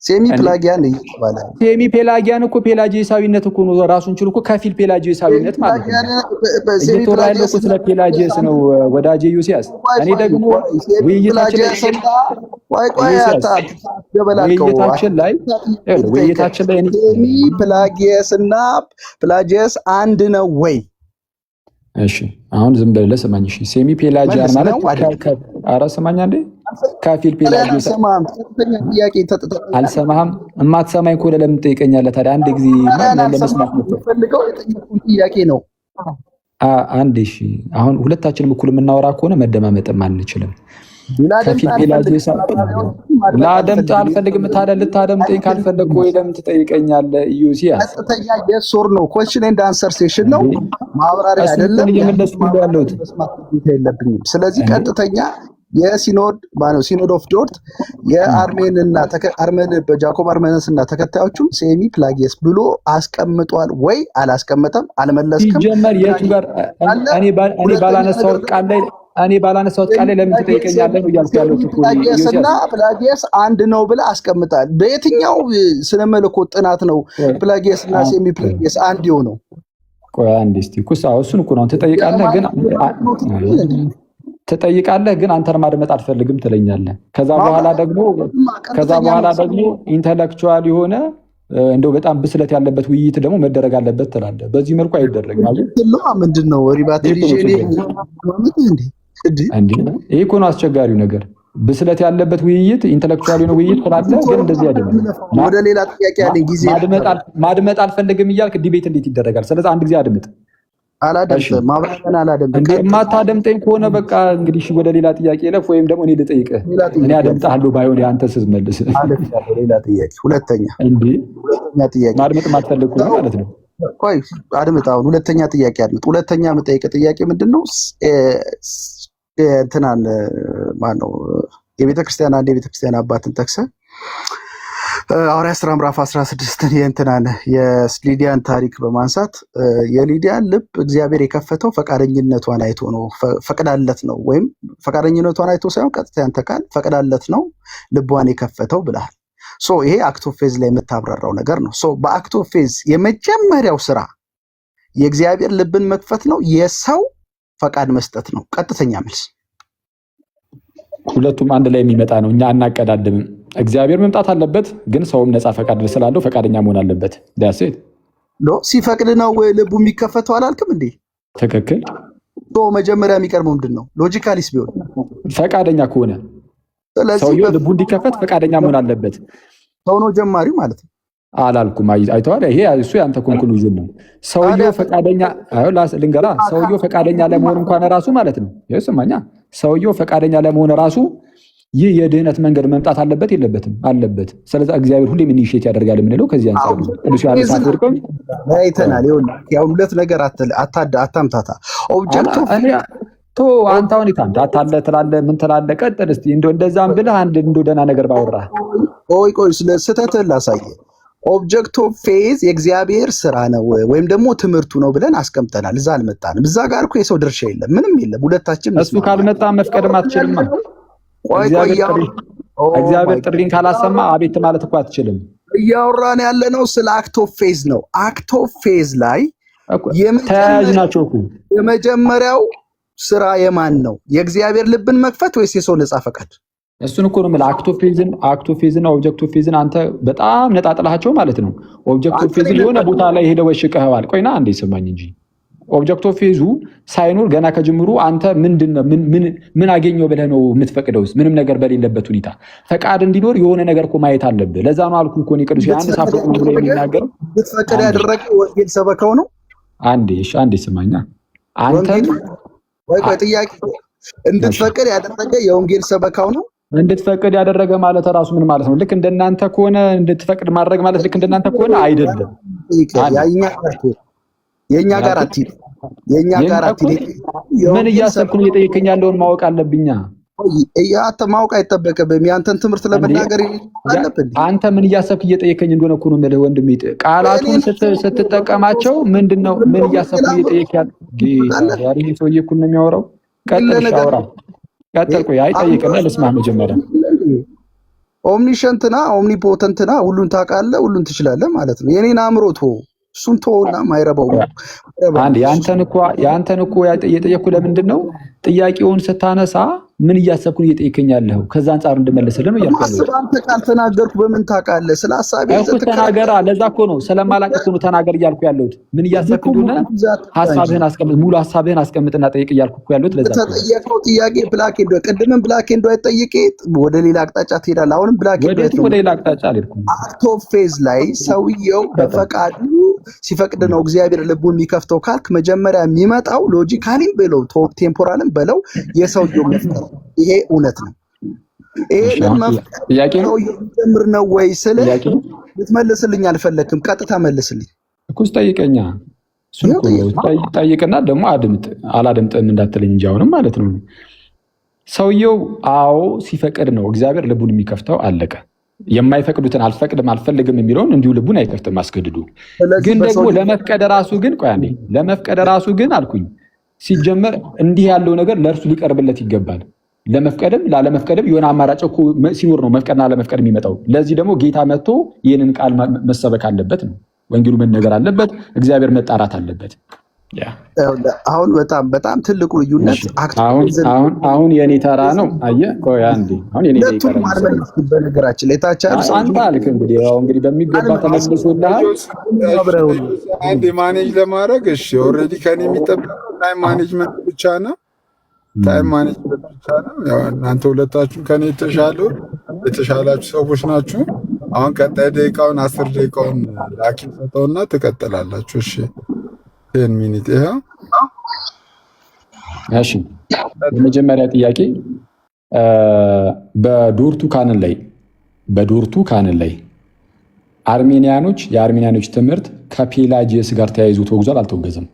ሴሚ ፕላጊያን ይባላል። ሴሚ ፔላጊያን እኮ ፔላጂሳዊነት እኮ ነው ራሱን ችሎ እኮ ከፊል ፔላጂሳዊነት ማለት ነው። እየተወራ ያለው እኮ ስለ ፔላጂየስ ነው ወዳጄ ዩሲያስ። እኔ ደግሞ ውይይታችን ላይ ሴሚ ፕላጊየስ እና ፕላጂየስ አንድ ነው ወይ? እሺ አሁን ዝም ብለህ ስማኝ። እሺ ሴሚ ፔላጂያን ማለት ኧረ ስማኝ አንዴ ከፊል ፔላጂየስ አልሰማህም። የማትሰማኝ ከሆነ ለምን ትጠይቀኛለህ ታዲያ? አንድ ጊዜ ለመስማት የምፈልገው የጠየቁት ጥያቄ ነው። አንዴ እሺ አሁን ሁለታችንም እኩል የምናወራ ከሆነ መደማመጥም አንችልም። ከፊል ፔላጂየስ ላደምጥ አልፈልግም። ታዲያ ልታደምጠኝ ካልፈለግ ወይ ለምን ትጠይቀኛለህ? ዩሲያስ ቀጥተኛ የስ ኦር ኖ ኩዌስችን ኤንድ አንሰር ሴሽን ነው፣ ማብራሪያ አይደለም። የለብኝም። ስለዚህ ቀጥተኛ የሲኖድ ማነው ሲኖድ ኦፍ ዶርት የአርሜንና ጃኮብ አርሜነስ እና ተከታዮቹን ሴሚ ፕላጊየስ ብሎ አስቀምጧል ወይ አላስቀመጠም? አልመለስክም። ሲጀመር የቱ ጋር እኔ ባላነሳሁት ቃል ላይ ለምን ትጠይቀኛለህ ነው እያልኩ ያለሁት እኮ። ፕላጊየስና ፕላጊየስ አንድ ነው ብለህ አስቀምጣል። በየትኛው ስነ መለኮት ጥናት ነው ፕላጊየስና ሴሚ ፕላጊየስ አንድ የሆነው? ቆይ አንዴ እስቲ እሱን እኮ ነው ትጠይቃለህ ግን አንተን ማድመጥ አልፈልግም ትለኛለህ። ከዛ በኋላ ደግሞ ኢንተሌክቹዋል የሆነ እንደው በጣም ብስለት ያለበት ውይይት ደግሞ መደረግ አለበት ትላለህ። በዚህ መልኩ አይደረግም ማለት ምንድን ነው ሪባት ልጅ ይሄ እኮ ነው አስቸጋሪው ነገር። ብስለት ያለበት ውይይት ኢንተሌክቹዋል የሆነ ውይይት ስላለ ግን እንደዚህ አይደለም። ወደ ሌላ ጥያቄ ያለኝ ጊዜ ማድመጥ አልፈልግም እያልክ ዲቤት እንዴት ይደረጋል? ስለዚህ አንድ ጊዜ አድምጥ። አላደምጥም፣ ማብራሪያን አላደምጥም። የማታደምጠኝ ከሆነ በቃ እንግዲህ ወደ ሌላ ጥያቄ ለፍ፣ ወይም ደግሞ እኔ ልጠይቅህ። እኔ አደምጥሃለሁ ባይሆን የአንተ ስትመልስ ሌላ ጥያቄ። ሁለተኛ ጥያቄ ማድመጥ የማትፈልግ ከሆነ ማለት ነው። ቆይ አድምጥ። አሁን ሁለተኛ ጥያቄ አድምጥ። ሁለተኛ የምጠይቅህ ጥያቄ ምንድን ነው? እንትናን ማነው የቤተክርስቲያን አንድ የቤተክርስቲያን አባትን ጠቅሰህ ሐዋርያት ሥራ ምዕራፍ 16 የእንትናን የሊዲያን ታሪክ በማንሳት የሊዲያን ልብ እግዚአብሔር የከፈተው ፈቃደኝነቷን አይቶ ነው፣ ፈቅዳለት ነው። ወይም ፈቃደኝነቷን አይቶ ሳይሆን ቀጥታ ያንተ ቃል ፈቅዳለት ነው ልቧን የከፈተው ብለሃል። ይሄ አክት ኦፍ ፌዝ ላይ የምታብራራው ነገር ነው። በአክት ኦፍ ፌዝ የመጀመሪያው ስራ የእግዚአብሔር ልብን መክፈት ነው፣ የሰው ፈቃድ መስጠት ነው? ቀጥተኛ መልስ። ሁለቱም አንድ ላይ የሚመጣ ነው። እኛ አናቀዳድምም። እግዚአብሔር መምጣት አለበት፣ ግን ሰውም ነፃ ፈቃድ ስላለው ፈቃደኛ መሆን አለበት። ዳሴት ሲፈቅድ ነው ልቡ የሚከፈተው አላልክም እንዴ? ትክክል። መጀመሪያ የሚቀርበው ምንድን ነው? ሎጂካሊስ ቢሆን ፈቃደኛ ከሆነ ሰውየው ልቡ እንዲከፈት ፈቃደኛ መሆን አለበት። ሰው ነው ጀማሪው ማለት ነው። አላልኩም። አይተዋል። ይሄ እሱ ያንተ ኮንክሉዥን ነው። ሰውየው ፈቃደኛ ልንገራ፣ ሰውየው ፈቃደኛ ለመሆን እንኳን ራሱ ማለት ነው። ይስማኛ፣ ሰውየው ፈቃደኛ ለመሆን ራሱ ይህ የድህነት መንገድ መምጣት አለበት የለበትም? አለበት። ስለዚህ እግዚአብሔር ሁሌም ኢኒሺየት ያደርጋል የምንለው ከዚህ አንፃር ነው። ቅዱስ ዮሐንስ አፈወርቅም አይተናል። ይኸውልህ ሁለት ነገር አታምታታ። ኦብጀክቲቭ አንተ አሁን ታታለ ትላለህ፣ ምን ትላለህ? ቀጥል እስኪ እንደዛም ብለህ አንድ ደህና ነገር ባወራህ። ቆይ ስለ ስህተትህን ላሳየህ። ኦብጀክት ኦፍ ፌዝ የእግዚአብሔር ስራ ነው ወይም ደግሞ ትምህርቱ ነው ብለን አስቀምጠናል። እዛ አልመጣንም። እዛ ጋር እኮ የሰው ድርሻ የለም፣ ምንም የለም። ሁለታችን እሱ ካልመጣ መፍቀድም አትችልም። እግዚአብሔር ጥሪን ካላሰማ አቤት ማለት እኮ አትችልም። እያወራን ያለነው ስለ አክት ኦፍ ፌዝ ነው። አክት ኦፍ ፌዝ ላይ ተያያዥ ናቸው እኮ። የመጀመሪያው ስራ የማን ነው? የእግዚአብሔር ልብን መክፈት ወይስ የሰው ነፃ ፈቃድ? እሱን እኮ ነው የምልህ። አክት ኦፍ ፌዝን ኦብጀክት ኦፍ ፌዝን አንተ በጣም ነጣጥላቸው ማለት ነው። ኦብጀክት ኦፍ ፌዝን የሆነ ቦታ ላይ ሄደህ ወሽቀኸዋል። ቆይና አንዴ ስማኝ እንጂ ኦብጀክት ኦፍ ፌዙ ሳይኖር ገና ከጅምሩ አንተ ምን አገኘው ብለህ ነው የምትፈቅደውስ? ምንም ነገር በሌለበት ሁኔታ ፈቃድ እንዲኖር የሆነ ነገር እኮ ማየት አለብህ። ለዛ ነው አልኩህ እኮ ቅዱስ ዮሐንስ አፈወርቅ ብሎ የሚናገር እንድትፈቅድ ያደረገው ወንጌል ሰበካው ነው። አንዴ ስማኛ አንተ ቆይ ጥያቄ እንድትፈቅድ ያደረገ የወንጌል ሰበካው ነው። እንድትፈቅድ ያደረገ ማለት ራሱ ምን ማለት ነው? ልክ እንደናንተ ከሆነ እንድትፈቅድ ማድረግ ማለት ልክ እንደናንተ ከሆነ አይደለም። የኛ ጋር አትሂድ። ምን እያሰብክ ነው እየጠየቀኝ ያለውን ማወቅ አለብኛ። ማወቅ አይጠበቅብህም። ያንተን ትምህርት ለመናገር አለብን። አንተ ምን እያሰብክ እየጠየቀኝ እንደሆነ እኮ ነው የምልህ ወንድሜ። ቃላቱን ስትጠቀማቸው ምንድነው? ምን እያሰብክ እየጠየቅ ያለ ይሄ ሰውዬ እኮ ነው የሚያወራው። ቀጥል ሻውራ ቀጥል። ቆይ አይጠይቅና ልስማህ መጀመሪያ። ኦምኒሸንትና ኦምኒፖተንትና ሁሉን ታውቃለህ፣ ሁሉን ትችላለህ ማለት ነው። የኔን አእምሮት እሱን ተወውና ማይረባው አንድ ያንተን እኮ የጠየቅኩ ለምንድን ነው? ጥያቄውን ስታነሳ ምን እያሰብኩ እየጠየቀኝ ያለኸው ከዛ አንጻር እንድመለስልህ ነው እያልኩ። አንተ ካልተናገርኩ በምን ታውቃለህ? ስለ ሐሳቤ ተናገራ። ለዛ እኮ ነው ስለማላውቅ እኮ ነው ተናገር እያልኩ ያለሁት። ምን እያሰብክ እንደሆነ ሐሳብህን አስቀምጥ፣ ሙሉ ሐሳብህን አስቀምጥና ጠይቅ እያልኩ እኮ ያለሁት ለዛ ነው። ተጠየቀው ጥያቄ ብላክ ኤንድ ቅድምም ብላክ ኤንድ አይጠይቅ፣ ወደ ሌላ አቅጣጫ ትሄዳለህ። አሁንም ብላክ ኤንድ ወደ ሌላ አቅጣጫ አልሄድኩም። አክት ኦፍ ፌዝ ላይ ሰውየው በፈቃዱ ሲፈቅድ ነው እግዚአብሔር ልቡን የሚከፍተው ካልክ መጀመሪያ የሚመጣው ሎጂካሊም በለው ቴምፖራልም በለው የሰውየው መፍጠር ይሄ እውነት ነው። ይሄንን መፍጠር ነው ጀምር ነው ወይ ስለ ልትመልስልኝ አልፈለክም። ቀጥታ መልስልኝ እኮ ጠይቀኛ። እሱን ጠይቅና ደግሞ አድምጥ። አላደምጥም እንዳትለኝ እንጂ አሁንም ማለት ነው። ሰውየው አዎ ሲፈቅድ ነው እግዚአብሔር ልቡን የሚከፍተው አለቀ። የማይፈቅዱትን አልፈቅድም አልፈልግም የሚለውን እንዲሁ ልቡን አይከፍትም አስገድዱ። ግን ደግሞ ለመፍቀድ ራሱ ግን ቆይ አንዴ ለመፍቀድ ራሱ ግን አልኩኝ ሲጀመር እንዲህ ያለው ነገር ለእርሱ ሊቀርብለት ይገባል። ለመፍቀድም ላለመፍቀድም የሆነ አማራጭ እኮ ሲኖር ነው መፍቀድና ለመፍቀድ የሚመጣው። ለዚህ ደግሞ ጌታ መጥቶ ይህንን ቃል መሰበክ አለበት ነው። ወንጌሉ መነገር አለበት። እግዚአብሔር መጣራት አለበት። አሁን በጣም ትልቁ ልዩነት አሁን የኔ ተራ ነው። አየህ ቆይ አንዴ አሁን የኔ ተራ ነው። በነገራችን ላይ ታች አንተ አልክ እንግዲህ እንግዲህ በሚገባ ተመልሶልሃል። አንዴ ማኔጅ ለማድረግ እሺ፣ ኦልሬዲ ከኔ የሚጠበቀው ታይም ማኔጅመንት ብቻ ነው። ታይም ማኔጅመንት ብቻ ነው። ያው እናንተ ሁለታችሁ ከኔ የተሻላችሁ ሰዎች ናችሁ። አሁን ቀጣይ ደቂቃውን 10 ደቂቃውን ላኪን ሰጠውና ትቀጥላላችሁ። እሺ 10 ሚኒት ይሄ። እሺ የመጀመሪያ ጥያቄ በዶርቱ ካንን ላይ የአርሜኒያኖች ትምህርት ከፔላጂየስ ጋር ተያይዞ ተወግዟል አልተወገዘም?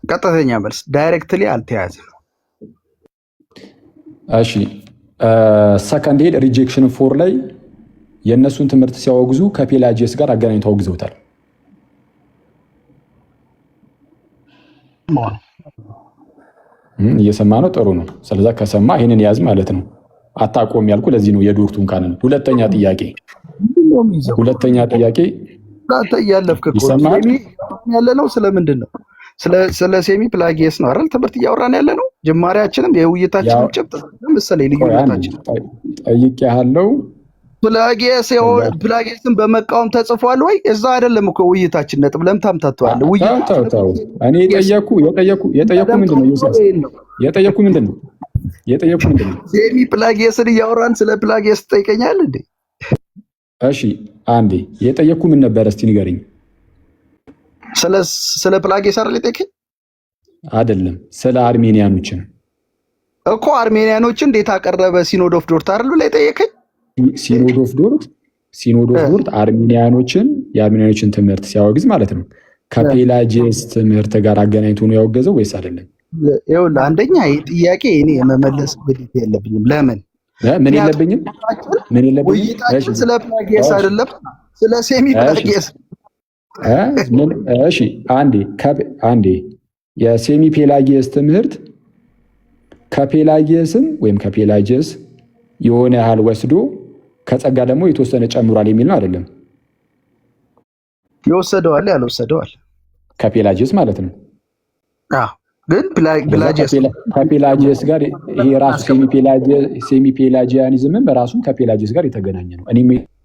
ቀጥተኛ መልስ ዳይሬክትሊ አልተያዘም። እሺ ሰከንድ ሄድ ሪጀክሽን 4 ላይ የእነሱን ትምህርት ሲያወግዙ ከፔላጂየስ ጋር አገናኝተው አውግዘውታል። እየሰማ ነው? ጥሩ ነው። ስለዛ ከሰማ ይህንን ያዝ ማለት ነው። አታቆም ያልኩ ለዚህ ነው የዶርቱን ካንን። ሁለተኛ ጥያቄ እያለፍክ ያለ ነው። ስለምንድን ነው? ስለ ሴሚ ፕላጊየስ ነው አይደል ትምህርት እያወራን ያለ ነው። ጅማሬያችንም የውይይታችንም ጭብጥ መሰለኝ ልዩነታችን ጠይቄሃለሁ። ፕላጊየስን በመቃወም ተጽፏል ወይ? እዛ አይደለም እኮ ውይይታችን ነጥብ። ለምን ታምታተዋለህ? እኔ የጠየኩ ምንድን ነው? ሴሚ ፕላጊየስን እያወራን ስለ ፕላጊየስ ትጠይቀኛለህ እንዴ? እሺ አንዴ የጠየኩ ምን ነበር? እስቲ ንገረኝ። ስለ ፕላጊየስ አይደል የጠየቀኝ? አይደለም ስለ አርሜኒያኖችን እኮ። አርሜኒያኖችን እንዴት አቀረበ? ሲኖድ ኦፍ ዶርት አይደል ብለህ የጠየቀኝ? ሲኖድ ኦፍ ዶርት የአርሜኒያኖችን ትምህርት ሲያወግዝ ማለት ነው ከፔላጂየስ ትምህርት ጋር አገናኝቶ ነው ያወገዘው ወይስ አይደለም? ይኸውልህ አንደኛ ይህ ጥያቄ እኔ የመመለስ ግዴታ የለብኝም። ለምን ምን የለብኝም? ውይይታችን ስለ ፕላጊየስ አይደለም፣ ስለ ሴሚ ፕላጊየስ። እሺ አንዴ የሴሚ ፔላጊየስ ትምህርት ከፔላጊየስም ወይም ከፔላጂየስ የሆነ ያህል ወስዶ ከጸጋ ደግሞ የተወሰነ ጨምሯል የሚል ነው አይደለም? ይወሰደዋል ያልወሰደዋል ከፔላጂየስ ማለት ነው። ግን ከፔላጂየስ ጋር ይሄ ራሱ ሴሚ ፔላጂያኒዝምም ራሱም ከፔላጂየስ ጋር የተገናኘ ነው። እኔ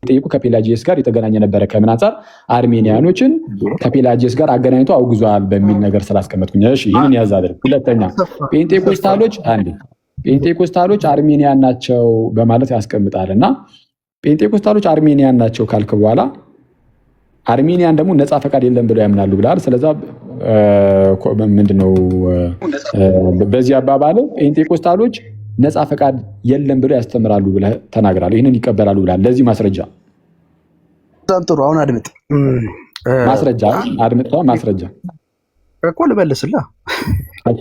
የጠየቁ ከፔላጂየስ ጋር የተገናኘ ነበረ። ከምን አንጻር? አርሜኒያኖችን ከፔላጂየስ ጋር አገናኝቶ አውግዟል በሚል ነገር ስላስቀመጥኩኝ። እሺ ይህንን ያዝ አድርግ። ሁለተኛ ጴንጤኮስታሎች አርሜኒያን ናቸው በማለት ያስቀምጣል እና ጴንጤኮስታሎች አርሜኒያን ናቸው ካልክ በኋላ አርሜኒያን ደግሞ ነፃ ፈቃድ የለም ብለው ያምናሉ ብለሃል። ስለዛ ምንድነው በዚህ አባባል ጴንጤኮስታሎች ነፃ ፈቃድ የለም ብለው ያስተምራሉ ብለህ ተናግራለህ። ይህንን ይቀበላሉ ብለሃል። ለዚህ ማስረጃ በጣም ጥሩ። አሁን አድምጥ። ማስረጃ እኮ ልመልስልህ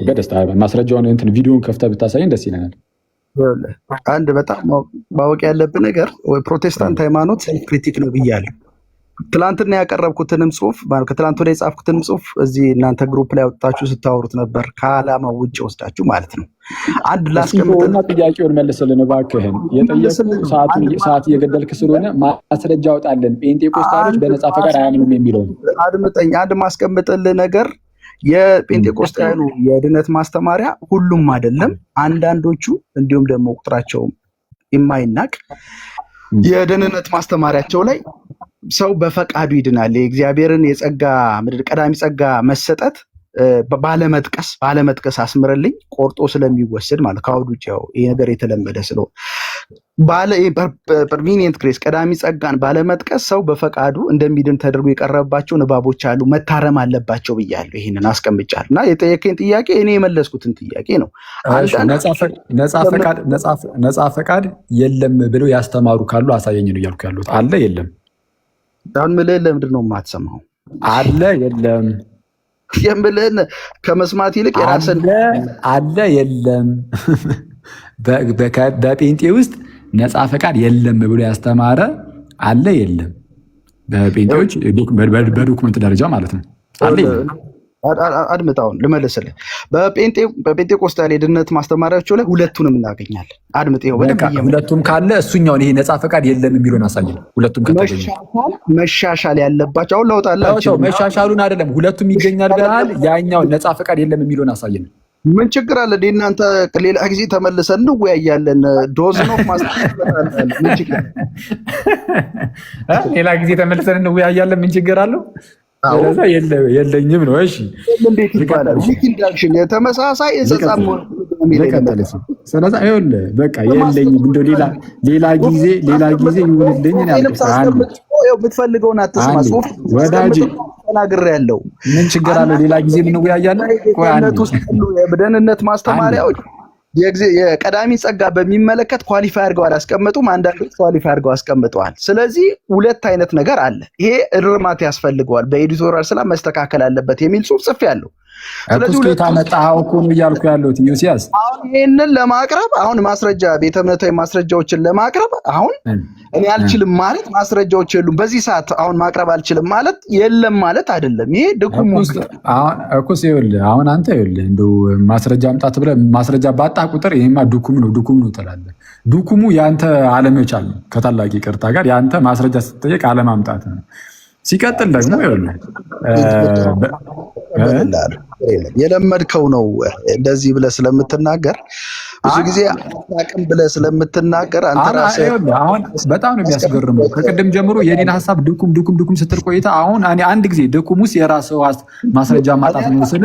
በደስታ ማስረጃውን ቪዲዮን ከፍተህ ብታሳየን ደስ ይለናል። አንድ በጣም ማወቅ ያለብህ ነገር ፕሮቴስታንት ሃይማኖት ሰልፍ ክሪቲክ ነው ብያለሁ። ትላንትና ያቀረብኩትንም ጽሁፍ ከትላንት ወዲያ የጻፍኩትንም ጽሁፍ እዚህ እናንተ ግሩፕ ላይ አወጣችሁ ስታወሩት ነበር፣ ከዓላማው ውጭ ወስዳችሁ ማለት ነው። አንድ ላስቀምጥና ጥያቄውን መልስልን እባክህን። የጠየቁ ሰዓት እየገደልክ ስለሆነ ማስረጃ አውጣልን። ጴንጤኮስታሎች በነፃ ፈቃድ አያምኑም የሚለው አድምጠኝ። አንድ ማስቀምጥልህ ነገር የጴንጤኮስታውያኑ የድነት ማስተማሪያ ሁሉም አይደለም፣ አንዳንዶቹ እንዲሁም ደግሞ ቁጥራቸው የማይናቅ የደህንነት ማስተማሪያቸው ላይ ሰው በፈቃዱ ይድናል፣ የእግዚአብሔርን የጸጋ ምድር ቀዳሚ ጸጋ መሰጠት ባለመጥቀስ አስምረልኝ ቆርጦ ስለሚወሰድ ማለት ከአውድ ውጭ ያው ይሄ ነገር የተለመደ ስለሆነ ፐርቪኒየንት ግሬስ ቀዳሚ ጸጋን ባለመጥቀስ ሰው በፈቃዱ እንደሚድን ተደርጎ የቀረበባቸው ንባቦች አሉ፣ መታረም አለባቸው ብያለሁ። ይህንን አስቀምጫለሁ እና የጠየቀኝ ጥያቄ እኔ የመለስኩትን ጥያቄ ነው። ነፃ ፈቃድ የለም ብለው ያስተማሩ ካሉ አሳየኝ ነው እያልኩ ያሉት። አለ የለም? አሁን ምልህ ለምንድን ነው የማትሰማው? አለ የለም የምልህን ከመስማት ይልቅ የራስን አለ የለም በጴንጤ ውስጥ ነፃ ፈቃድ የለም ብሎ ያስተማረ አለ የለም? በጴንጤዎች በዶክመንት ደረጃ ማለት ነው። አለ የለም? አድምጣውን ልመልስልህ። በጴንጤቆስታል የድነት ማስተማሪያቸው ላይ ሁለቱንም እናገኛለን። አድምጥ። ሁለቱም ካለ እሱኛውን ይሄ ነፃ ፈቃድ የለም የሚለውን አሳየን። ሁለቱም ከተገኘ መሻሻል ያለባቸው አሁን ለውጣላችሁ። መሻሻሉን አይደለም ሁለቱም ይገኛል ብለሃል። ያኛውን ነፃ ፈቃድ የለም የሚለውን አሳየን። ምን ችግር አለ? እናንተ ሌላ ጊዜ ተመልሰን እንወያያለን። ዶዝ ነው ማስተካከል። ምን ችግር ሌላ ጊዜ ተመልሰን እንወያያለን። ምን ችግር አለው? ስለዛ የለኝም ነው። እሺ እንዴት ይባላል? ዊኪንዳክሽን የተመሳሳይ እንሰጻም ስለዛ ይኸውልህ በቃ የለኝም። እንደው ሌላ ጊዜ ይሁንልኝ የምትፈልገውን አትስማ። ጽሁፍ ወዳጅ ተናግሬያለሁ። ምን ችግር አለው? ሌላ ጊዜ እንወያያለን። በደህንነት ማስተማሪያዎች የቀዳሚ ጸጋ በሚመለከት ኳሊፋይ አድርገው አላስቀመጡም። አንዳንዶች ኳሊፋይ አድርገው አስቀምጠዋል። ስለዚህ ሁለት አይነት ነገር አለ። ይሄ እርማት ያስፈልገዋል፣ በኤዲቶሪያል ስላ መስተካከል አለበት የሚል ጽሁፍ ጽፌያለሁ። ስለዚህ ሁለት አመጣው እኮ ነው እያልኩ ያለሁት ዮሲያስ። አሁን ይሄንን ለማቅረብ አሁን ማስረጃ ቤተ እምነታዊ ማስረጃዎችን ለማቅረብ አሁን እኔ አልችልም ማለት ማስረጃዎች የሉም በዚህ ሰዓት አሁን ማቅረብ አልችልም ማለት የለም ማለት አይደለም። ይሄ ድኩም አሁን እኮ ይኸውልህ አሁን አንተ ይኸውልህ እንደው ማስረጃ አምጣት ብለህ ማስረጃ ባጣ ቁጥር ይሄማ ዱኩም ነው ትላለህ። ዱኩሙ ያንተ አለመቻል ነው። ከታላቅ ይቅርታ ጋር ያንተ ማስረጃ ስትጠየቅ አለማምጣት ነው። ሲቀጥል ደግሞ ይኸውልህ የለመድከው ነው እንደዚህ ብለህ ስለምትናገር ብዙ ጊዜ አታውቅም ብለህ ስለምትናገር አንተ ራስህ አሁን በጣም ነው የሚያስገርመው። ከቅድም ጀምሮ የኔን ሀሳብ ድኩም ስትል ቆይታ አሁን አንድ ጊዜ ድኩም ውስጥ የራስህ ማስረጃ ማጣት ነው ስል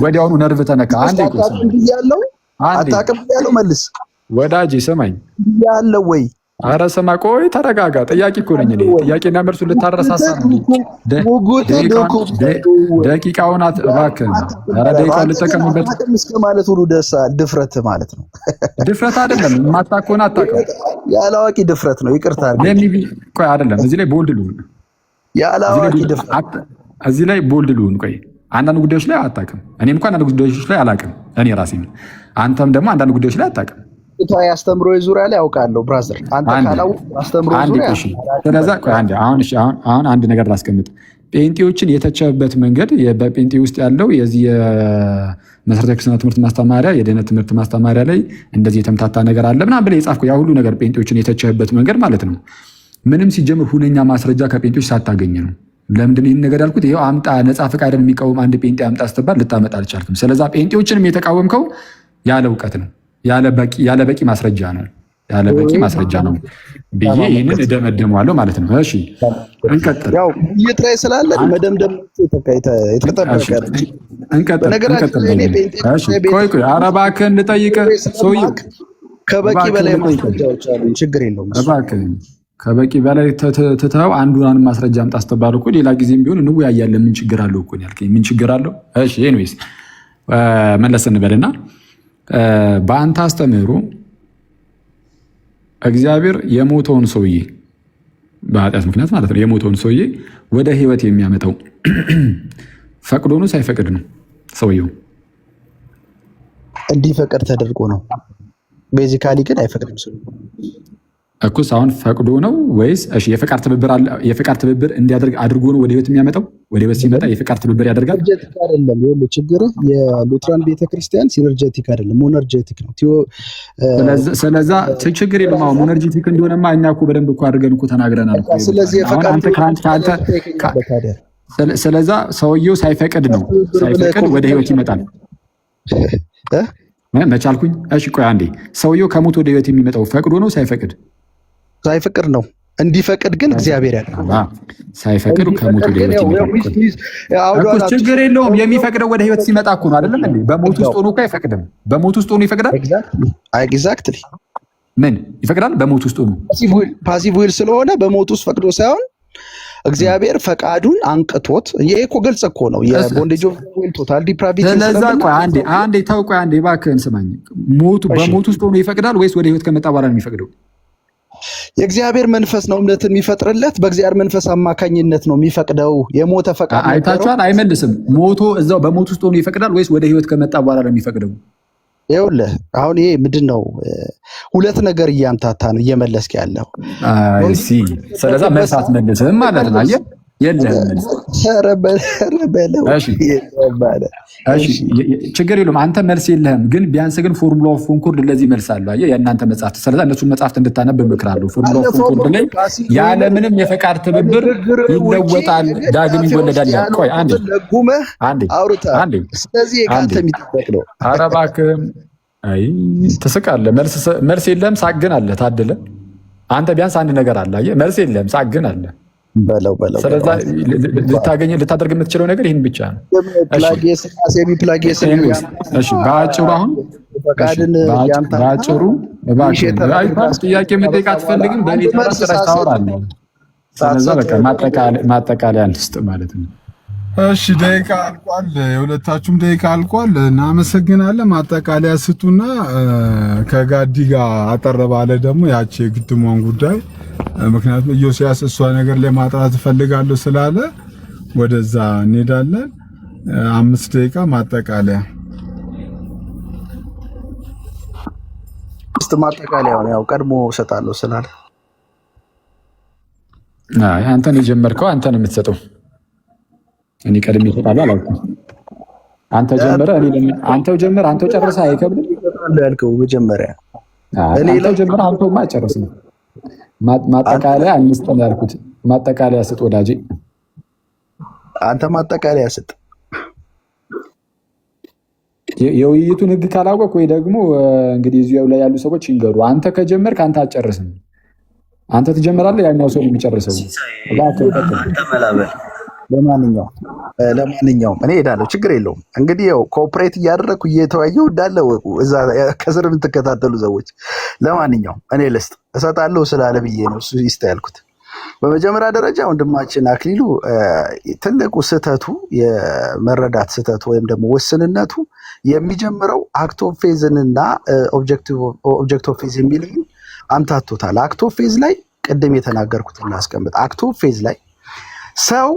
ወዲያውኑ ነርቭ ተነካ። አታውቅም ያለው መልስ ወዳጅ ሰማኝ ያለው ወይ ኧረ ስማ ቆይ ተረጋጋ። ጥያቄ እኮ ነኝ እኔ። ጥያቄና መልሱ ልታረሳሳ ነው። ደቂቃውን እባክህ ኧረ ደቂቃውን ልጠቀምበት እስከ ማለት ሁሉ ድፍረት ማለት ነው። ድፍረት አይደለም። የማታውቅ ከሆነ አታውቅም። ያላዋቂ ድፍረት ነው። ይቅርታ ቆይ አይደለም። እዚህ ላይ ቦልድ ልሁን። ያላዋቂ ድፍረት እዚህ ላይ ቦልድ ልሁን። ቆይ አንዳንድ ጉዳዮች ላይ አታውቅም። እኔም እንኳን አንዳንድ ጉዳዮች ላይ አላውቅም እኔ ራሴ። አንተም ደግሞ አንዳንድ ጉዳዮች ላይ አታውቅም። አስተምሮ ዙሪያ ላይ አውቃለሁ ብራዘር። አንተ ካላው አስተምሮ ዙሪያ ስለዛ ቆይ አሁን አንድ ነገር ላስቀምጥ። ጴንጤዎችን የተቸበት መንገድ በጴንጤ ውስጥ ያለው የዚህ የመሰረታዊ ክርስትና ትምህርት ማስተማሪያ የድህነት ትምህርት ማስተማሪያ ላይ እንደዚህ የተምታታ ነገር አለ ምናምን ብለህ የጻፍከው ያ ሁሉ ነገር ጴንጤዎችን የተቸበት መንገድ ማለት ነው። ምንም ሲጀምር ሁነኛ ማስረጃ ከጴንጤዎች ሳታገኝ ነው። ለምንድን ይህን ነገር ያልኩት? ይኸው አምጣ ነፃ ፈቃድን የሚቃወም አንድ ጴንጤ አምጣ ስትባል ልታመጣ አልቻልክም። ስለዛ ጴንጤዎችንም የተቃወምከው ያለ እውቀት ነው፣ ያለ በቂ ማስረጃ ነው። ያለ በቂ ማስረጃ ነው ብዬ ይህንን እደመደመዋለሁ ማለት ነው። እሺ እንቀጥል። ያው ውይይት ላይ ስላለን መደምደም ቆይ ኧረ እባክህን ልጠይቅህ። ሰውዬው ከበቂ በላይ ማስረጃዎች አሉ። ችግር የለውም። እባክህን ከበቂ በላይ ትተው አንዱን ማስረጃ አምጣ ስትባል እኮ ሌላ ጊዜም ቢሆን እንወያያለን። ምን ችግር አለው እኮ ያልከኝ ምን ችግር አለው? እሺ ኤኒዌይስ መለስ እንበልና በአንተ አስተምህሮ እግዚአብሔር የሞተውን ሰውዬ በኃጢአት ምክንያት ማለት ነው የሞተውን ሰውዬ ወደ ህይወት የሚያመጣው ፈቅዶ ነው ሳይፈቅድ ነው? ሰውየው እንዲፈቅድ ተደርጎ ነው። ቤዚካሊ ግን አይፈቅድም። እኩስ አሁን ፈቅዶ ነው ወይስ እሺ የፈቃድ ትብብር እንዲያደርግ አድርጎ ነው ወደ ህይወት የሚያመጣው? ወደ ህይወት ሲመጣ የፈቃድ ትብብር ያደርጋል? ሲነርጀቲክ አይደለም። ይኸውልህ ችግርህ የሉትራን ቤተክርስቲያን ሲነርጀቲክ አይደለም፣ ሞነርጀቲክ ነው። ስለዛ ችግር የለም። አሁን ሞነርጀቲክ እንደሆነማ እኛ እኮ በደንብ እኮ አድርገን እኮ ተናግረናል። ስለዚህ የፈቃድ ስለዛ ሰውየው ሳይፈቅድ ወደ ህይወት ይመጣል። መቻልኩኝ። እሺ ቆይ አንዴ፣ ሰውየው ከሞት ወደ ህይወት የሚመጣው ፈቅዶ ነው ሳይፈቅድ? ሳይፈቅድ ነው። እንዲፈቅድ ግን እግዚአብሔር ያለው ሳይፈቅድ ከሞት ወደ ህይወት ይመጣል። ችግር የለውም። የሚፈቅደው ወደ ህይወት ሲመጣ እኮ ነው አይደለም እንዴ? በሞት ውስጥ ሆኖ እኮ አይፈቅድም። በሞት ውስጥ ሆኖ ይፈቅዳል። ኤግዛክትሊ ምን ይፈቅዳል? በሞት ውስጥ ሆኖ ፓሲቭ ዊል ስለሆነ በሞት ውስጥ ፈቅዶ ሳይሆን እግዚአብሔር ፈቃዱን አንቅቶት። ይሄ እኮ ግልጽ እኮ ነው። የቦንዴጅ ኦፍ ዊል ቶታል ዲፕራቪቲ። ስለዛ ቆይ አንዴ ተው፣ ቆይ አንዴ እባክህን ስማኝ። በሞት ውስጥ ሆኖ ይፈቅዳል ወይስ ወደ ህይወት ከመጣ በኋላ ነው የሚፈቅደው? የእግዚአብሔር መንፈስ ነው እምነትን የሚፈጥርለት። በእግዚአብሔር መንፈስ አማካኝነት ነው የሚፈቅደው። የሞተ ፈቃድ አይታችኋል። አይመልስም። ሞቶ እዛው በሞት ውስጥ ሆኖ ይፈቅዳል ወይስ ወደ ህይወት ከመጣ በኋላ ነው የሚፈቅደው? ይኸውልህ አሁን ይሄ ምንድን ነው? ሁለት ነገር እያምታታ ነው እየመለስክ ያለው። ስለዛ መልስ አትመልስም ማለት ነው። አየህ የለህም መልስ። ኧረ በለው እሺ ይባላል። እሺ ችግር የለውም። አንተ መልስ የለህም፣ ግን ቢያንስ ግን ፎርሙላ ኦፍ ኮንኮርድ ለዚህ መልስ አለው። አየህ የእናንተ መጽሐፍት። ስለዚህ እነሱን መጽሐፍት እንድታነብ እመክራለሁ። ፎርሙላ ኦፍ ኮንኮርድ ላይ ያለምንም የፈቃድ ትብብር ይለወጣል፣ ዳግም ይወለዳል ይላል። ቆይ አንዴ አንዴ። ስለዚህ ከአንተ የሚጠበቅ ነው። ኧረ እባክህም አይ ትስቃለህ። መልስ የለህም፣ ሳቅ ግን አለ። ታደለ አንተ ቢያንስ አንድ ነገር አለ። አየህ መልስ የለህም፣ ሳቅ ግን አለ። በለው ስለዚህ ልታደርግ የምትችለው ነገር ይህን ብቻ ነው። በአጭሩ አሁን ጥያቄ መጠየቅ አትፈልግም፣ በእኔ ተራ ስራ ታወራለህ። ስለዛ በቃ ማጠቃለያ ልስጥ ማለት ነው። እሺ ደቂቃ አልቋል፣ የሁለታችሁም ደቂቃ አልቋል። እናመሰግናለን። ማጠቃለያ ስጡና ከጋዲ ጋር አጠር ባለ ደግሞ ያቺ የግድሟን ጉዳይ ምክንያቱም ኢዮስያስ እሷ ነገር ላይ ማጥራት እፈልጋለሁ ስላለ ወደዛ እንሄዳለን። 5 ደቂቃ ማጠቃለያ ማጠቃለያውን ያው ቀድሞ እሰጣለሁ ስላለ አንተን የጀመርከው አንተን የምትሰጠው እኔ ቀድሜ እሰጣለሁ አላልኩም። አንተ ጀመረ አንተው ጀመረ አንተው ጨርሰ አይከብድም ያልከው መጀመሪያ አንተው ጀመረ አንተውማ ጨርስ ነው። ማጠቃለያ 5 ነው ያልኩት። ማጠቃለያ ስጥ ወዳጄ፣ አንተ ማጠቃለያ ስጥ። የውይይቱን ህግ ካላወቅ ወይ ደግሞ እንግዲህ እዚያው ላይ ያሉ ሰዎች ይንገሩ። አንተ ከጀመርክ አንተ አትጨርስም። አንተ ትጀምራለህ፣ ያኛው ሰው የሚጨርሰው። ለማንኛውም እኔ ሄዳለሁ፣ ችግር የለውም። እንግዲህ ያው ኮኦፕሬት እያደረግኩ እየተወያየሁ እንዳለ ወቁ እዛ ከስር የምትከታተሉ ሰዎች። ለማንኛውም እኔ ልስጥ እሰጣለሁ ስላለ ብዬ ነው እሱ ይስጥ ያልኩት። በመጀመሪያ ደረጃ ወንድማችን አክሊሉ ትልቁ ስህተቱ የመረዳት ስህተቱ ወይም ደግሞ ውስንነቱ የሚጀምረው አክት ኦፍ ፌዝንና ኦብጀክት ኦፍ ፌዝ የሚል አምታቶታል። አክት ኦፍ ፌዝ ላይ ቅድም የተናገርኩትን እናስቀምጥ። አክት ኦፍ ፌዝ ላይ ሰው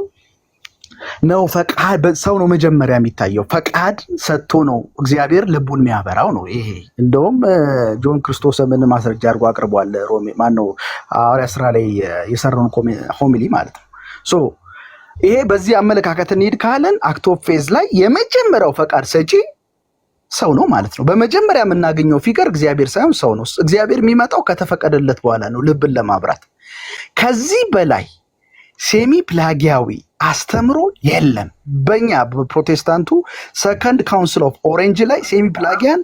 ነው ፈቃድ ሰው ነው መጀመሪያ የሚታየው። ፈቃድ ሰጥቶ ነው እግዚአብሔር ልቡን የሚያበራው ነው። ይሄ እንደውም ጆን ክርስቶስምን ማስረጃ አድርጎ አቅርቧል። ሮሜ ማነው ሐዋርያ ስራ ላይ የሰራውን ሆሚሊ ማለት ነው። ሶ ይሄ በዚህ አመለካከት እንሂድ ካለን አክት ኦፍ ፌዝ ላይ የመጀመሪያው ፈቃድ ሰጪ ሰው ነው ማለት ነው። በመጀመሪያ የምናገኘው ፊገር እግዚአብሔር ሳይሆን ሰው ነው። እግዚአብሔር የሚመጣው ከተፈቀደለት በኋላ ነው ልብን ለማብራት። ከዚህ በላይ ሴሚ ፕላጊያዊ አስተምሮ የለም። በእኛ በፕሮቴስታንቱ ሰከንድ ካውንስል ኦፍ ኦሬንጅ ላይ ሴሚ ፕላጊያን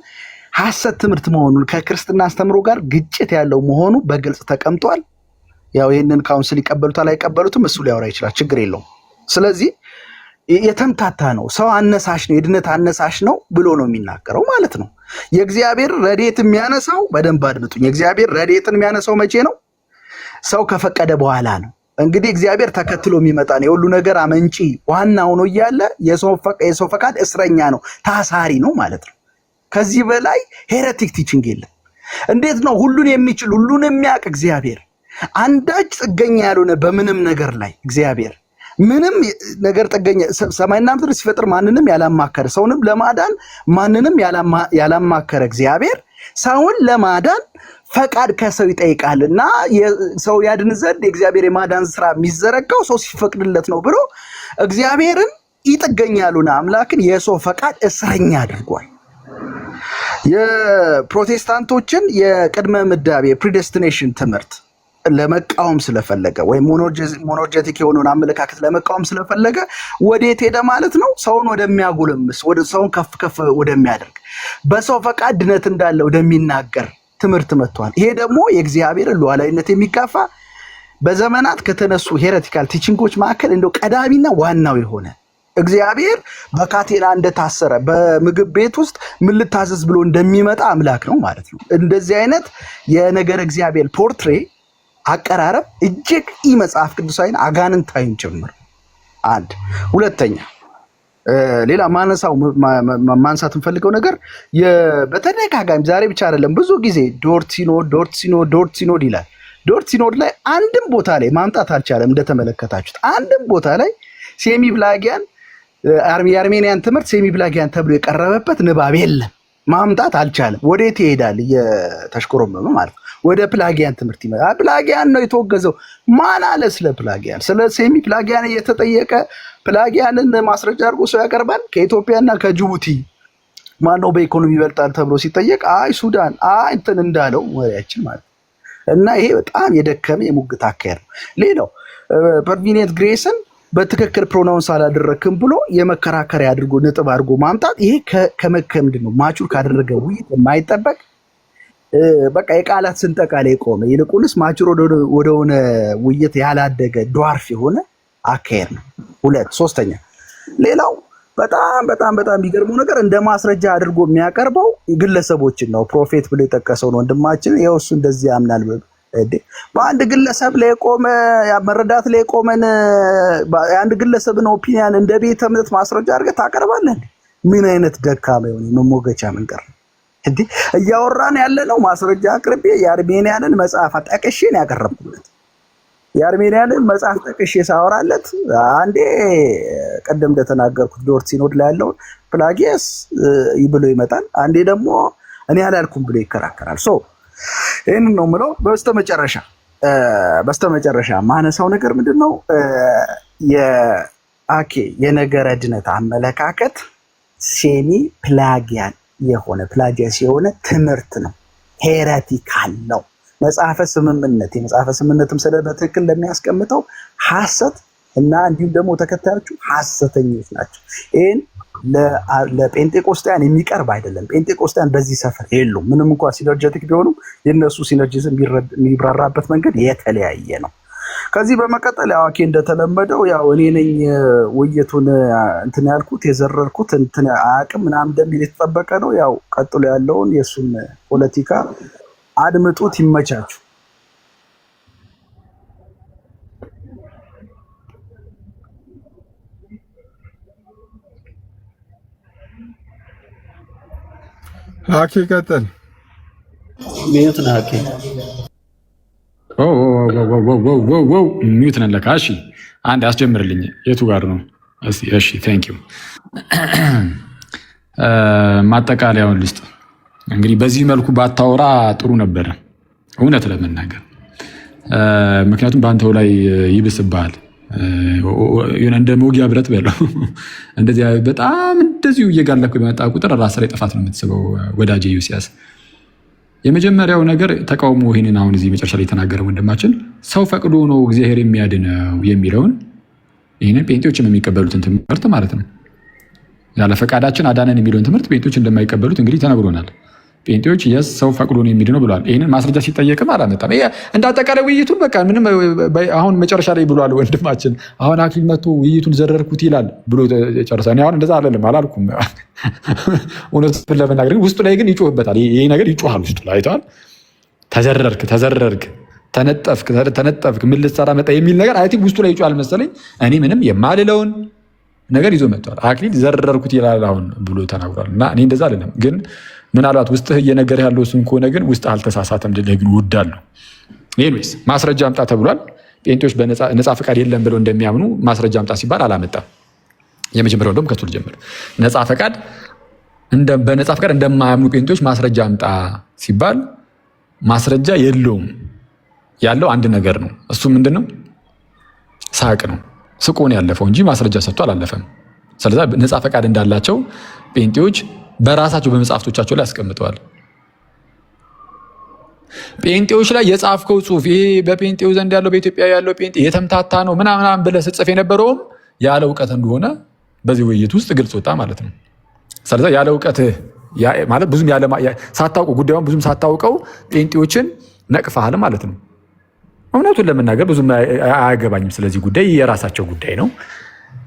ሐሰት ትምህርት መሆኑን ከክርስትና አስተምሮ ጋር ግጭት ያለው መሆኑ በግልጽ ተቀምጧል። ያው ይህንን ካውንስል ይቀበሉታል አይቀበሉትም እሱ ሊያወራ ይችላል፣ ችግር የለውም። ስለዚህ የተምታታ ነው፣ ሰው አነሳሽ ነው፣ የድነት አነሳሽ ነው ብሎ ነው የሚናገረው ማለት ነው። የእግዚአብሔር ረድኤት የሚያነሳው በደንብ አድምጡኝ፣ የእግዚአብሔር ረድኤትን የሚያነሳው መቼ ነው? ሰው ከፈቀደ በኋላ ነው። እንግዲህ እግዚአብሔር ተከትሎ የሚመጣ ነው። የሁሉ ነገር አመንጪ ዋና ሆኖ እያለ የሰው ፈቃድ እስረኛ ነው፣ ታሳሪ ነው ማለት ነው። ከዚህ በላይ ሄሬቲክ ቲችንግ የለም። እንዴት ነው ሁሉን የሚችል ሁሉን የሚያውቅ እግዚአብሔር አንዳች ጥገኛ ያልሆነ በምንም ነገር ላይ እግዚአብሔር ምንም ነገር ጥገኛ ሰማይና ምድር ሲፈጥር ማንንም ያላማከረ ሰውንም ለማዳን ማንንም ያላማከረ እግዚአብሔር ሰውን ለማዳን ፈቃድ ከሰው ይጠይቃል እና ሰው ያድን ዘንድ የእግዚአብሔር የማዳን ስራ የሚዘረጋው ሰው ሲፈቅድለት ነው ብሎ እግዚአብሔርን ይጥገኛ ያልሆነ አምላክን የሰው ፈቃድ እስረኛ አድርጓል። የፕሮቴስታንቶችን የቅድመ ምዳቤ የፕሪዴስቲኔሽን ትምህርት ለመቃወም ስለፈለገ ወይም ሞኖጀቲክ የሆነውን አመለካከት ለመቃወም ስለፈለገ ወዴት ሄደ ማለት ነው? ሰውን ወደሚያጎለምስ ሰውን ከፍ ከፍ ወደሚያደርግ በሰው ፈቃድ ድነት እንዳለ ወደሚናገር ትምህርት መጥቷል። ይሄ ደግሞ የእግዚአብሔርን ሉዓላዊነት የሚጋፋ በዘመናት ከተነሱ ሄሬቲካል ቲቺንጎች መካከል እንደው ቀዳሚና ዋናው የሆነ እግዚአብሔር በካቴና እንደታሰረ በምግብ ቤት ውስጥ ምን ልታዘዝ ብሎ እንደሚመጣ አምላክ ነው ማለት ነው። እንደዚህ አይነት የነገር እግዚአብሔር ፖርትሬ አቀራረብ እጅግ መጽሐፍ ቅዱሳዊን አጋንንታዊን ጭምር። አንድ ሁለተኛ ሌላ ማንሳት እንፈልገው ነገር በተደጋጋሚ ዛሬ ብቻ አይደለም ብዙ ጊዜ ዶርት ሲኖድ ይላል። ዶርት ሲኖድ ላይ አንድም ቦታ ላይ ማምጣት አልቻለም። እንደተመለከታችሁት አንድም ቦታ ላይ ሴሚ ፕላጊያን የአርሜኒያን ትምህርት ሴሚ ፕላጊያን ተብሎ የቀረበበት ንባብ የለም። ማምጣት አልቻለም። ወዴት ይሄዳል? እየተሽኮረመመ ማለት ነው። ወደ ፕላጊያን ትምህርት ይመጣል። ፕላጊያን ነው የተወገዘው። ማን አለ ስለ ፕላጊያን? ስለ ሴሚ ፕላጊያን እየተጠየቀ ፕላጊያንን ማስረጃ አድርጎ ሰው ያቀርባል። ከኢትዮጵያና ከጅቡቲ ማነው በኢኮኖሚ ይበልጣል ተብሎ ሲጠየቅ አይ ሱዳን፣ አይ እንትን እንዳለው ወሬያችን ማለት ነው። እና ይሄ በጣም የደከመ የሙግት አካሄድ ነው። ሌላው ፐርቪኔት ግሬስን በትክክል ፕሮናውንስ አላደረክም ብሎ የመከራከሪያ አድርጎ ነጥብ አድርጎ ማምጣት ይሄ ከምንድን ነው ማቹር ካደረገ ውይይት የማይጠበቅ በቃ የቃላት ስንጠቃ ላይ የቆመ ይልቁንስ ማቹር ወደሆነ ውይይት ያላደገ ዷርፍ የሆነ አካሄድ ነው። ሶስተኛ ሌላው በጣም በጣም በጣም የሚገርመው ነገር እንደ ማስረጃ አድርጎ የሚያቀርበው ግለሰቦችን ነው። ፕሮፌት ብሎ የጠቀሰውን ወንድማችን ይኸው እሱ እንደዚህ ያምናል። በአንድ ግለሰብ ላይ የቆመ መረዳት ላይ የቆመን የአንድ ግለሰብን ኦፒኒያን እንደ ቤተ እምነት ማስረጃ አድርገህ ታቀርባለህ? ምን አይነት ደካማ የሆነ መሞገቻ መንገር ነው እንዴ? እያወራን ያለ ነው ማስረጃ አቅርቤ የአርሜኒያንን መጽሐፍ ጠቅሼ ነው ያቀረብኩለት። የአርሜኒያንን መጽሐፍ ጠቅሼ ሳወራለት አንዴ ቀደም እንደተናገርኩት ሎርድ ሲኖድ ላይ ያለውን ፕላጊየስ ብሎ ይመጣል። አንዴ ደግሞ እኔ አላልኩም ብሎ ይከራከራል። ይህንን ነው የምለው። በስተመጨረሻ ማነሳው ነገር ምንድን ነው? የነገረ ድነት አመለካከት ሴሚ ፕላጊያን የሆነ ፕላጊየስ የሆነ ትምህርት ነው። ሄረቲካል ነው። መጽሐፈ ስምምነትም ስለ በትክክል እንደሚያስቀምጠው ሐሰት እና እንዲሁም ደግሞ ተከታዮቹ ሐሰተኞች ናቸው። ይህን ለጴንጤቆስጣያን የሚቀርብ አይደለም። ጴንጤቆስጣያን በዚህ ሰፈር የሉም። ምንም እንኳን ሲነርጀቲክ ቢሆኑም የነሱ ሲነርጂዝም የሚብራራበት መንገድ የተለያየ ነው። ከዚህ በመቀጠል አዋኬ እንደተለመደው ያው እኔ ነኝ ውይይቱን እንትን ያልኩት የዘረርኩት እንትን አያውቅም ምናምን እንደሚል የተጠበቀ ነው። ያው ቀጥሎ ያለውን የእሱን ፖለቲካ አድምጡት። ይመቻችሁ። ሀኪ ቀጥል። ሚዩት ነህ ሀኪ። ሚዩት ነህ ለካ። እሺ አንድ አስጀምርልኝ። የቱ ጋር ነው? እሺ ቴንክ ዩ። ማጠቃለያውን ልስጥ። እንግዲህ በዚህ መልኩ ባታወራ ጥሩ ነበረ እውነት ለመናገር፣ ምክንያቱም በአንተው ላይ ይብስብሃል። እንደ መውጊያ ብረት በለው እንደዚህ በጣም እንደዚሁ እየጋለኩ በመጣ ቁጥር ራስ ላይ ጥፋት ነው የምትስበው። ወዳጄ ዩሲያስ የመጀመሪያው ነገር ተቃውሞ ይህንን አሁን እዚህ መጨረሻ ላይ የተናገረ ወንድማችን ሰው ፈቅዶ ነው እግዚአብሔር የሚያድነው የሚለውን ይህንን ጴንጤዎችም የሚቀበሉትን ትምህርት ማለት ነው። ያለ ፈቃዳችን አዳነን የሚለውን ትምህርት ጴንጤዎች እንደማይቀበሉት እንግዲህ ተነግሮናል። ጴንጤዎች የስ ሰው ፈቅዶ ነው የሚድነው ብለዋል። ይህንን ማስረጃ ሲጠየቅም አላመጣም። እንደ አጠቃላይ ውይይቱን በቃ ምንም አሁን መጨረሻ ላይ ብሏል ወንድማችን። አሁን አክሊል መጥቶ ውይይቱን ዘረርኩት ይላል ብሎ ጨርሳ። አሁን እንደዛ አላልኩም እውነቱን ለመናገር ውስጡ ላይ ግን ይጮህበታል። ይህ ነገር ይጮሃል ውስጡ ላይ አይተዋል። ተዘረርክ፣ ተነጠፍክ፣ ምን ልትሰራ መጣ የሚል ነገር አይ ቲንክ ውስጡ ላይ ይጮሃል መሰለኝ። እኔ ምንም የማልለውን ነገር ይዞ መጥቷል። አክሊል ዘረርኩት ይላል አሁን ብሎ ተናግሯል። እና እኔ እንደዛ አይደለም ግን ምናልባት ውስጥህ እየነገርህ ያለው እሱን ከሆነ ግን ውስጥ አልተሳሳተም ልልህ ግን እወዳለሁ። ኤኒዌይስ ማስረጃ አምጣ ተብሏል። ጴንጤዎች በነፃ ፈቃድ የለም ብለው እንደሚያምኑ ማስረጃ አምጣ ሲባል አላመጣም። የመጀመሪያው እንደውም ከሱ ልጀምር። በነፃ ፈቃድ እንደማያምኑ ጴንጤዎች ማስረጃ አምጣ ሲባል ማስረጃ የለውም። ያለው አንድ ነገር ነው። እሱ ምንድን ነው? ሳቅ ነው። ስቆ ነው ያለፈው እንጂ ማስረጃ ሰጥቶ አላለፈም። ስለዚህ ነፃ ፈቃድ እንዳላቸው ጴንጤዎች በራሳቸው በመጽሐፍቶቻቸው ላይ አስቀምጠዋል። ጴንጤዎች ላይ የጻፍከው ጽሁፍ ይሄ በጴንጤው ዘንድ ያለው በኢትዮጵያ ያለው ጴንጤ የተምታታ ነው ምናምን ብለህ ስትጽፍ የነበረውም ያለ እውቀት እንደሆነ በዚህ ውይይት ውስጥ ግልጽ ወጣ ማለት ነው። ስለዚህ ያለ እውቀት ማለት ብዙም ሳታውቀው ጉዳዩን ብዙም ሳታውቀው ጴንጤዎችን ነቅፈሃል ማለት ነው። እውነቱን ለመናገር ብዙም አያገባኝም ስለዚህ ጉዳይ፣ የራሳቸው ጉዳይ ነው።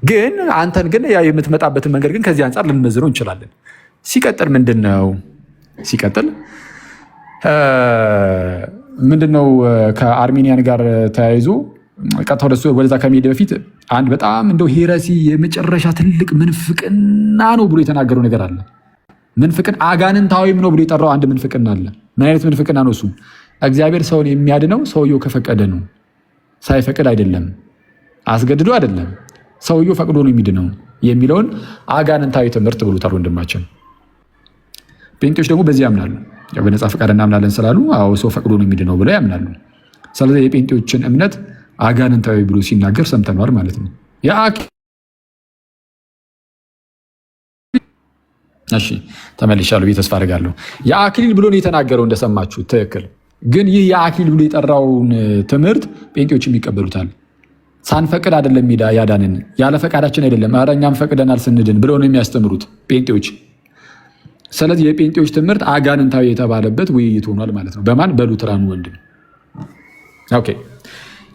ግን አንተን ግን የምትመጣበትን መንገድ ግን ከዚህ አንጻር ልንመዝነው እንችላለን። ሲቀጥል ምንድነው ከአርሜኒያን ጋር ተያይዞ ቀጥታ ወደዛ ከመሄድ በፊት አንድ በጣም እንደው ሄረሲ የመጨረሻ ትልቅ ምንፍቅና ነው ብሎ የተናገረው ነገር አለ። ምንፍቅና አጋንንታዊም ነው ብሎ የጠራው አንድ ምንፍቅና አለ። ምን አይነት ምንፍቅና ነው እሱ? እግዚአብሔር ሰውን የሚያድነው ሰውየው ከፈቀደ ነው፣ ሳይፈቅድ አይደለም፣ አስገድዶ አይደለም፣ ሰውየው ፈቅዶ ነው የሚድነው የሚለውን አጋንንታዊ ትምህርት ብሎታል ወንድማችን። ጴንጤዎች ደግሞ በዚህ ያምናሉ። ያው በነፃ ፈቃድ እናምናለን ስላሉ አዎ ሰው ፈቅዶ ነው የሚድነው ብለው ያምናሉ። ስለዚህ የጴንጤዎችን እምነት አጋንንታዊ ብሎ ሲናገር ሰምተናል ማለት ነው። እሺ ተመልሻለሁ ብዬ ተስፋ አደርጋለሁ። የአክሊል ብሎ ነው የተናገረው እንደሰማችሁ ትክክል። ግን ይህ የአክሊል ብሎ የጠራውን ትምህርት ጴንጤዎችም ይቀበሉታል። ሳንፈቅድ አይደለም ያዳንን፣ ያለ ፈቃዳችን አይደለም፣ ኧረ እኛም ፈቅደናል ስንድን ብለው ነው የሚያስተምሩት ጴንጤዎች። ስለዚህ የጴንጤዎች ትምህርት አጋንንታዊ የተባለበት ውይይት ሆኗል ማለት ነው። በማን በሉትራኑ ወንድም። ኦኬ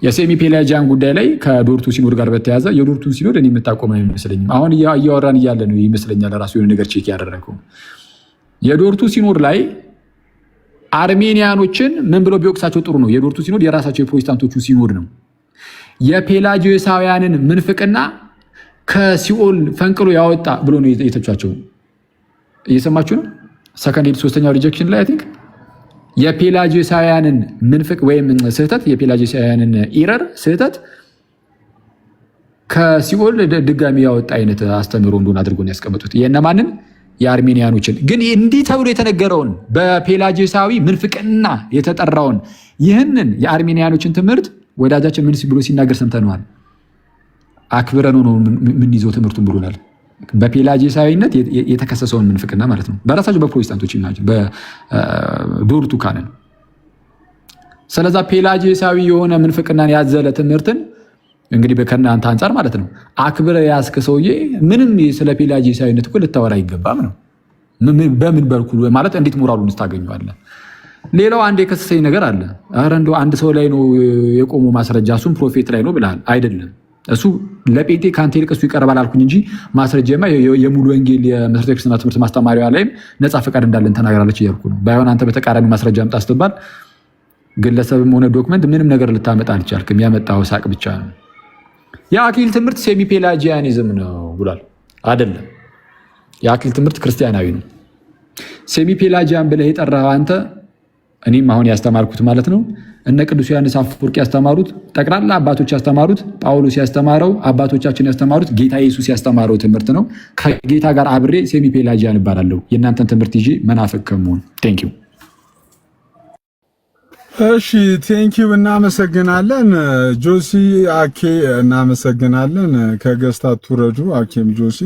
የሴሚ ፔላጂያን ጉዳይ ላይ ከዶርቱ ሲኖድ ጋር በተያዘ የዶርቱ ሲኖድ እኔ የምታቆመው አይመስለኝም። አሁን እያወራን እያለ ነው ይመስለኛል ራሱ የሆነ ነገር ቼክ ያደረገው። የዶርቱ ሲኖድ ላይ አርሜኒያኖችን ምን ብሎ ቢወቅሳቸው ጥሩ ነው? የዶርቱ ሲኖድ የራሳቸው የፕሮቴስታንቶቹ ሲኖድ ነው። የፔላጂዮሳውያንን ምንፍቅና ከሲኦል ፈንቅሎ ያወጣ ብሎ ነው የተቻቸው። እየሰማችሁ ነው? ሰከንድ ሶስተኛው ሪጀክሽን ላይ አይ ቲንክ የፔላጂዮሳውያንን ምንፍቅ ወይም ስህተት የፔላጂዮሳውያንን ኢረር ስህተት ከሲኦል ድጋሚ ያወጣ አይነት አስተምሮ እንደሆነ አድርጎ ነው ያስቀመጡት። የእነማንን? የአርሜኒያኖችን። ግን እንዲህ ተብሎ የተነገረውን በፔላጂዮሳዊ ምንፍቅና የተጠራውን ይህንን የአርሜኒያኖችን ትምህርት ወዳጃችን ምን ብሎ ሲናገር ሰምተነዋል። አክብረን ነው የምንይዘው ትምህርቱን ብሎናል። በፔላጂዮሳዊነት የተከሰሰውን ምንፍቅና ማለት ነው። በራሳቸው በፕሮቴስታንቶች ናቸው፣ በዶርቱ ካነን። ስለዛ ፔላጂዮሳዊ የሆነ ምንፍቅናን ያዘለ ትምህርትን እንግዲህ ከእናንተ አንጻር ማለት ነው አክብረ ያስክ ሰውዬ ምንም ስለ ፔላጂዮሳዊነት እኮ ልታወራ አይገባም ነው። በምን በኩል ማለት እንዴት ሞራሉን ታገኘዋለህ? ሌላው አንድ የከሰሰኝ ነገር አለ። ኧረ እንደው አንድ ሰው ላይ ነው የቆመው ማስረጃ፣ እሱም ፕሮፌት ላይ ነው ብለሃል። አይደለም እሱ ለጴንጤ ከአንተ ይልቅ እሱ ይቀርባል አልኩኝ እንጂ ማስረጃማ የሙሉ ወንጌል የመሰረተ ክርስትና ትምህርት ማስተማሪያ ላይም ነፃ ፈቃድ እንዳለን ተናግራለች እያልኩ ነው። ባይሆን አንተ በተቃራኒ ማስረጃ አምጣ ስትባል ግለሰብም ሆነ ዶክመንት ምንም ነገር ልታመጣ አልቻልክም። ያመጣው ሳቅ ብቻ ነው። የአክሊል ትምህርት ሴሚ ፔላጂያኒዝም ነው ብሏል። አይደለም፣ የአክሊል ትምህርት ክርስቲያናዊ ነው። ሴሚ ፔላጂያን ብለህ የጠራኸው አንተ እኔም አሁን ያስተማርኩት ማለት ነው እነ ቅዱስ ዮሐንስ አፈወርቅ ያስተማሩት ጠቅላላ አባቶች ያስተማሩት ጳውሎስ ያስተማረው አባቶቻችን ያስተማሩት ጌታ ኢየሱስ ያስተማረው ትምህርት ነው። ከጌታ ጋር አብሬ ሴሚ ፔላጂያን እባላለሁ። የእናንተን ትምህርት ይዤ መናፍቅ ከመሆን ቴንኪው። እሺ ቴንኪው፣ እናመሰግናለን። ጆሲ አኬ እናመሰግናለን። ከገስታት ውረዱ። አኬም ጆሲ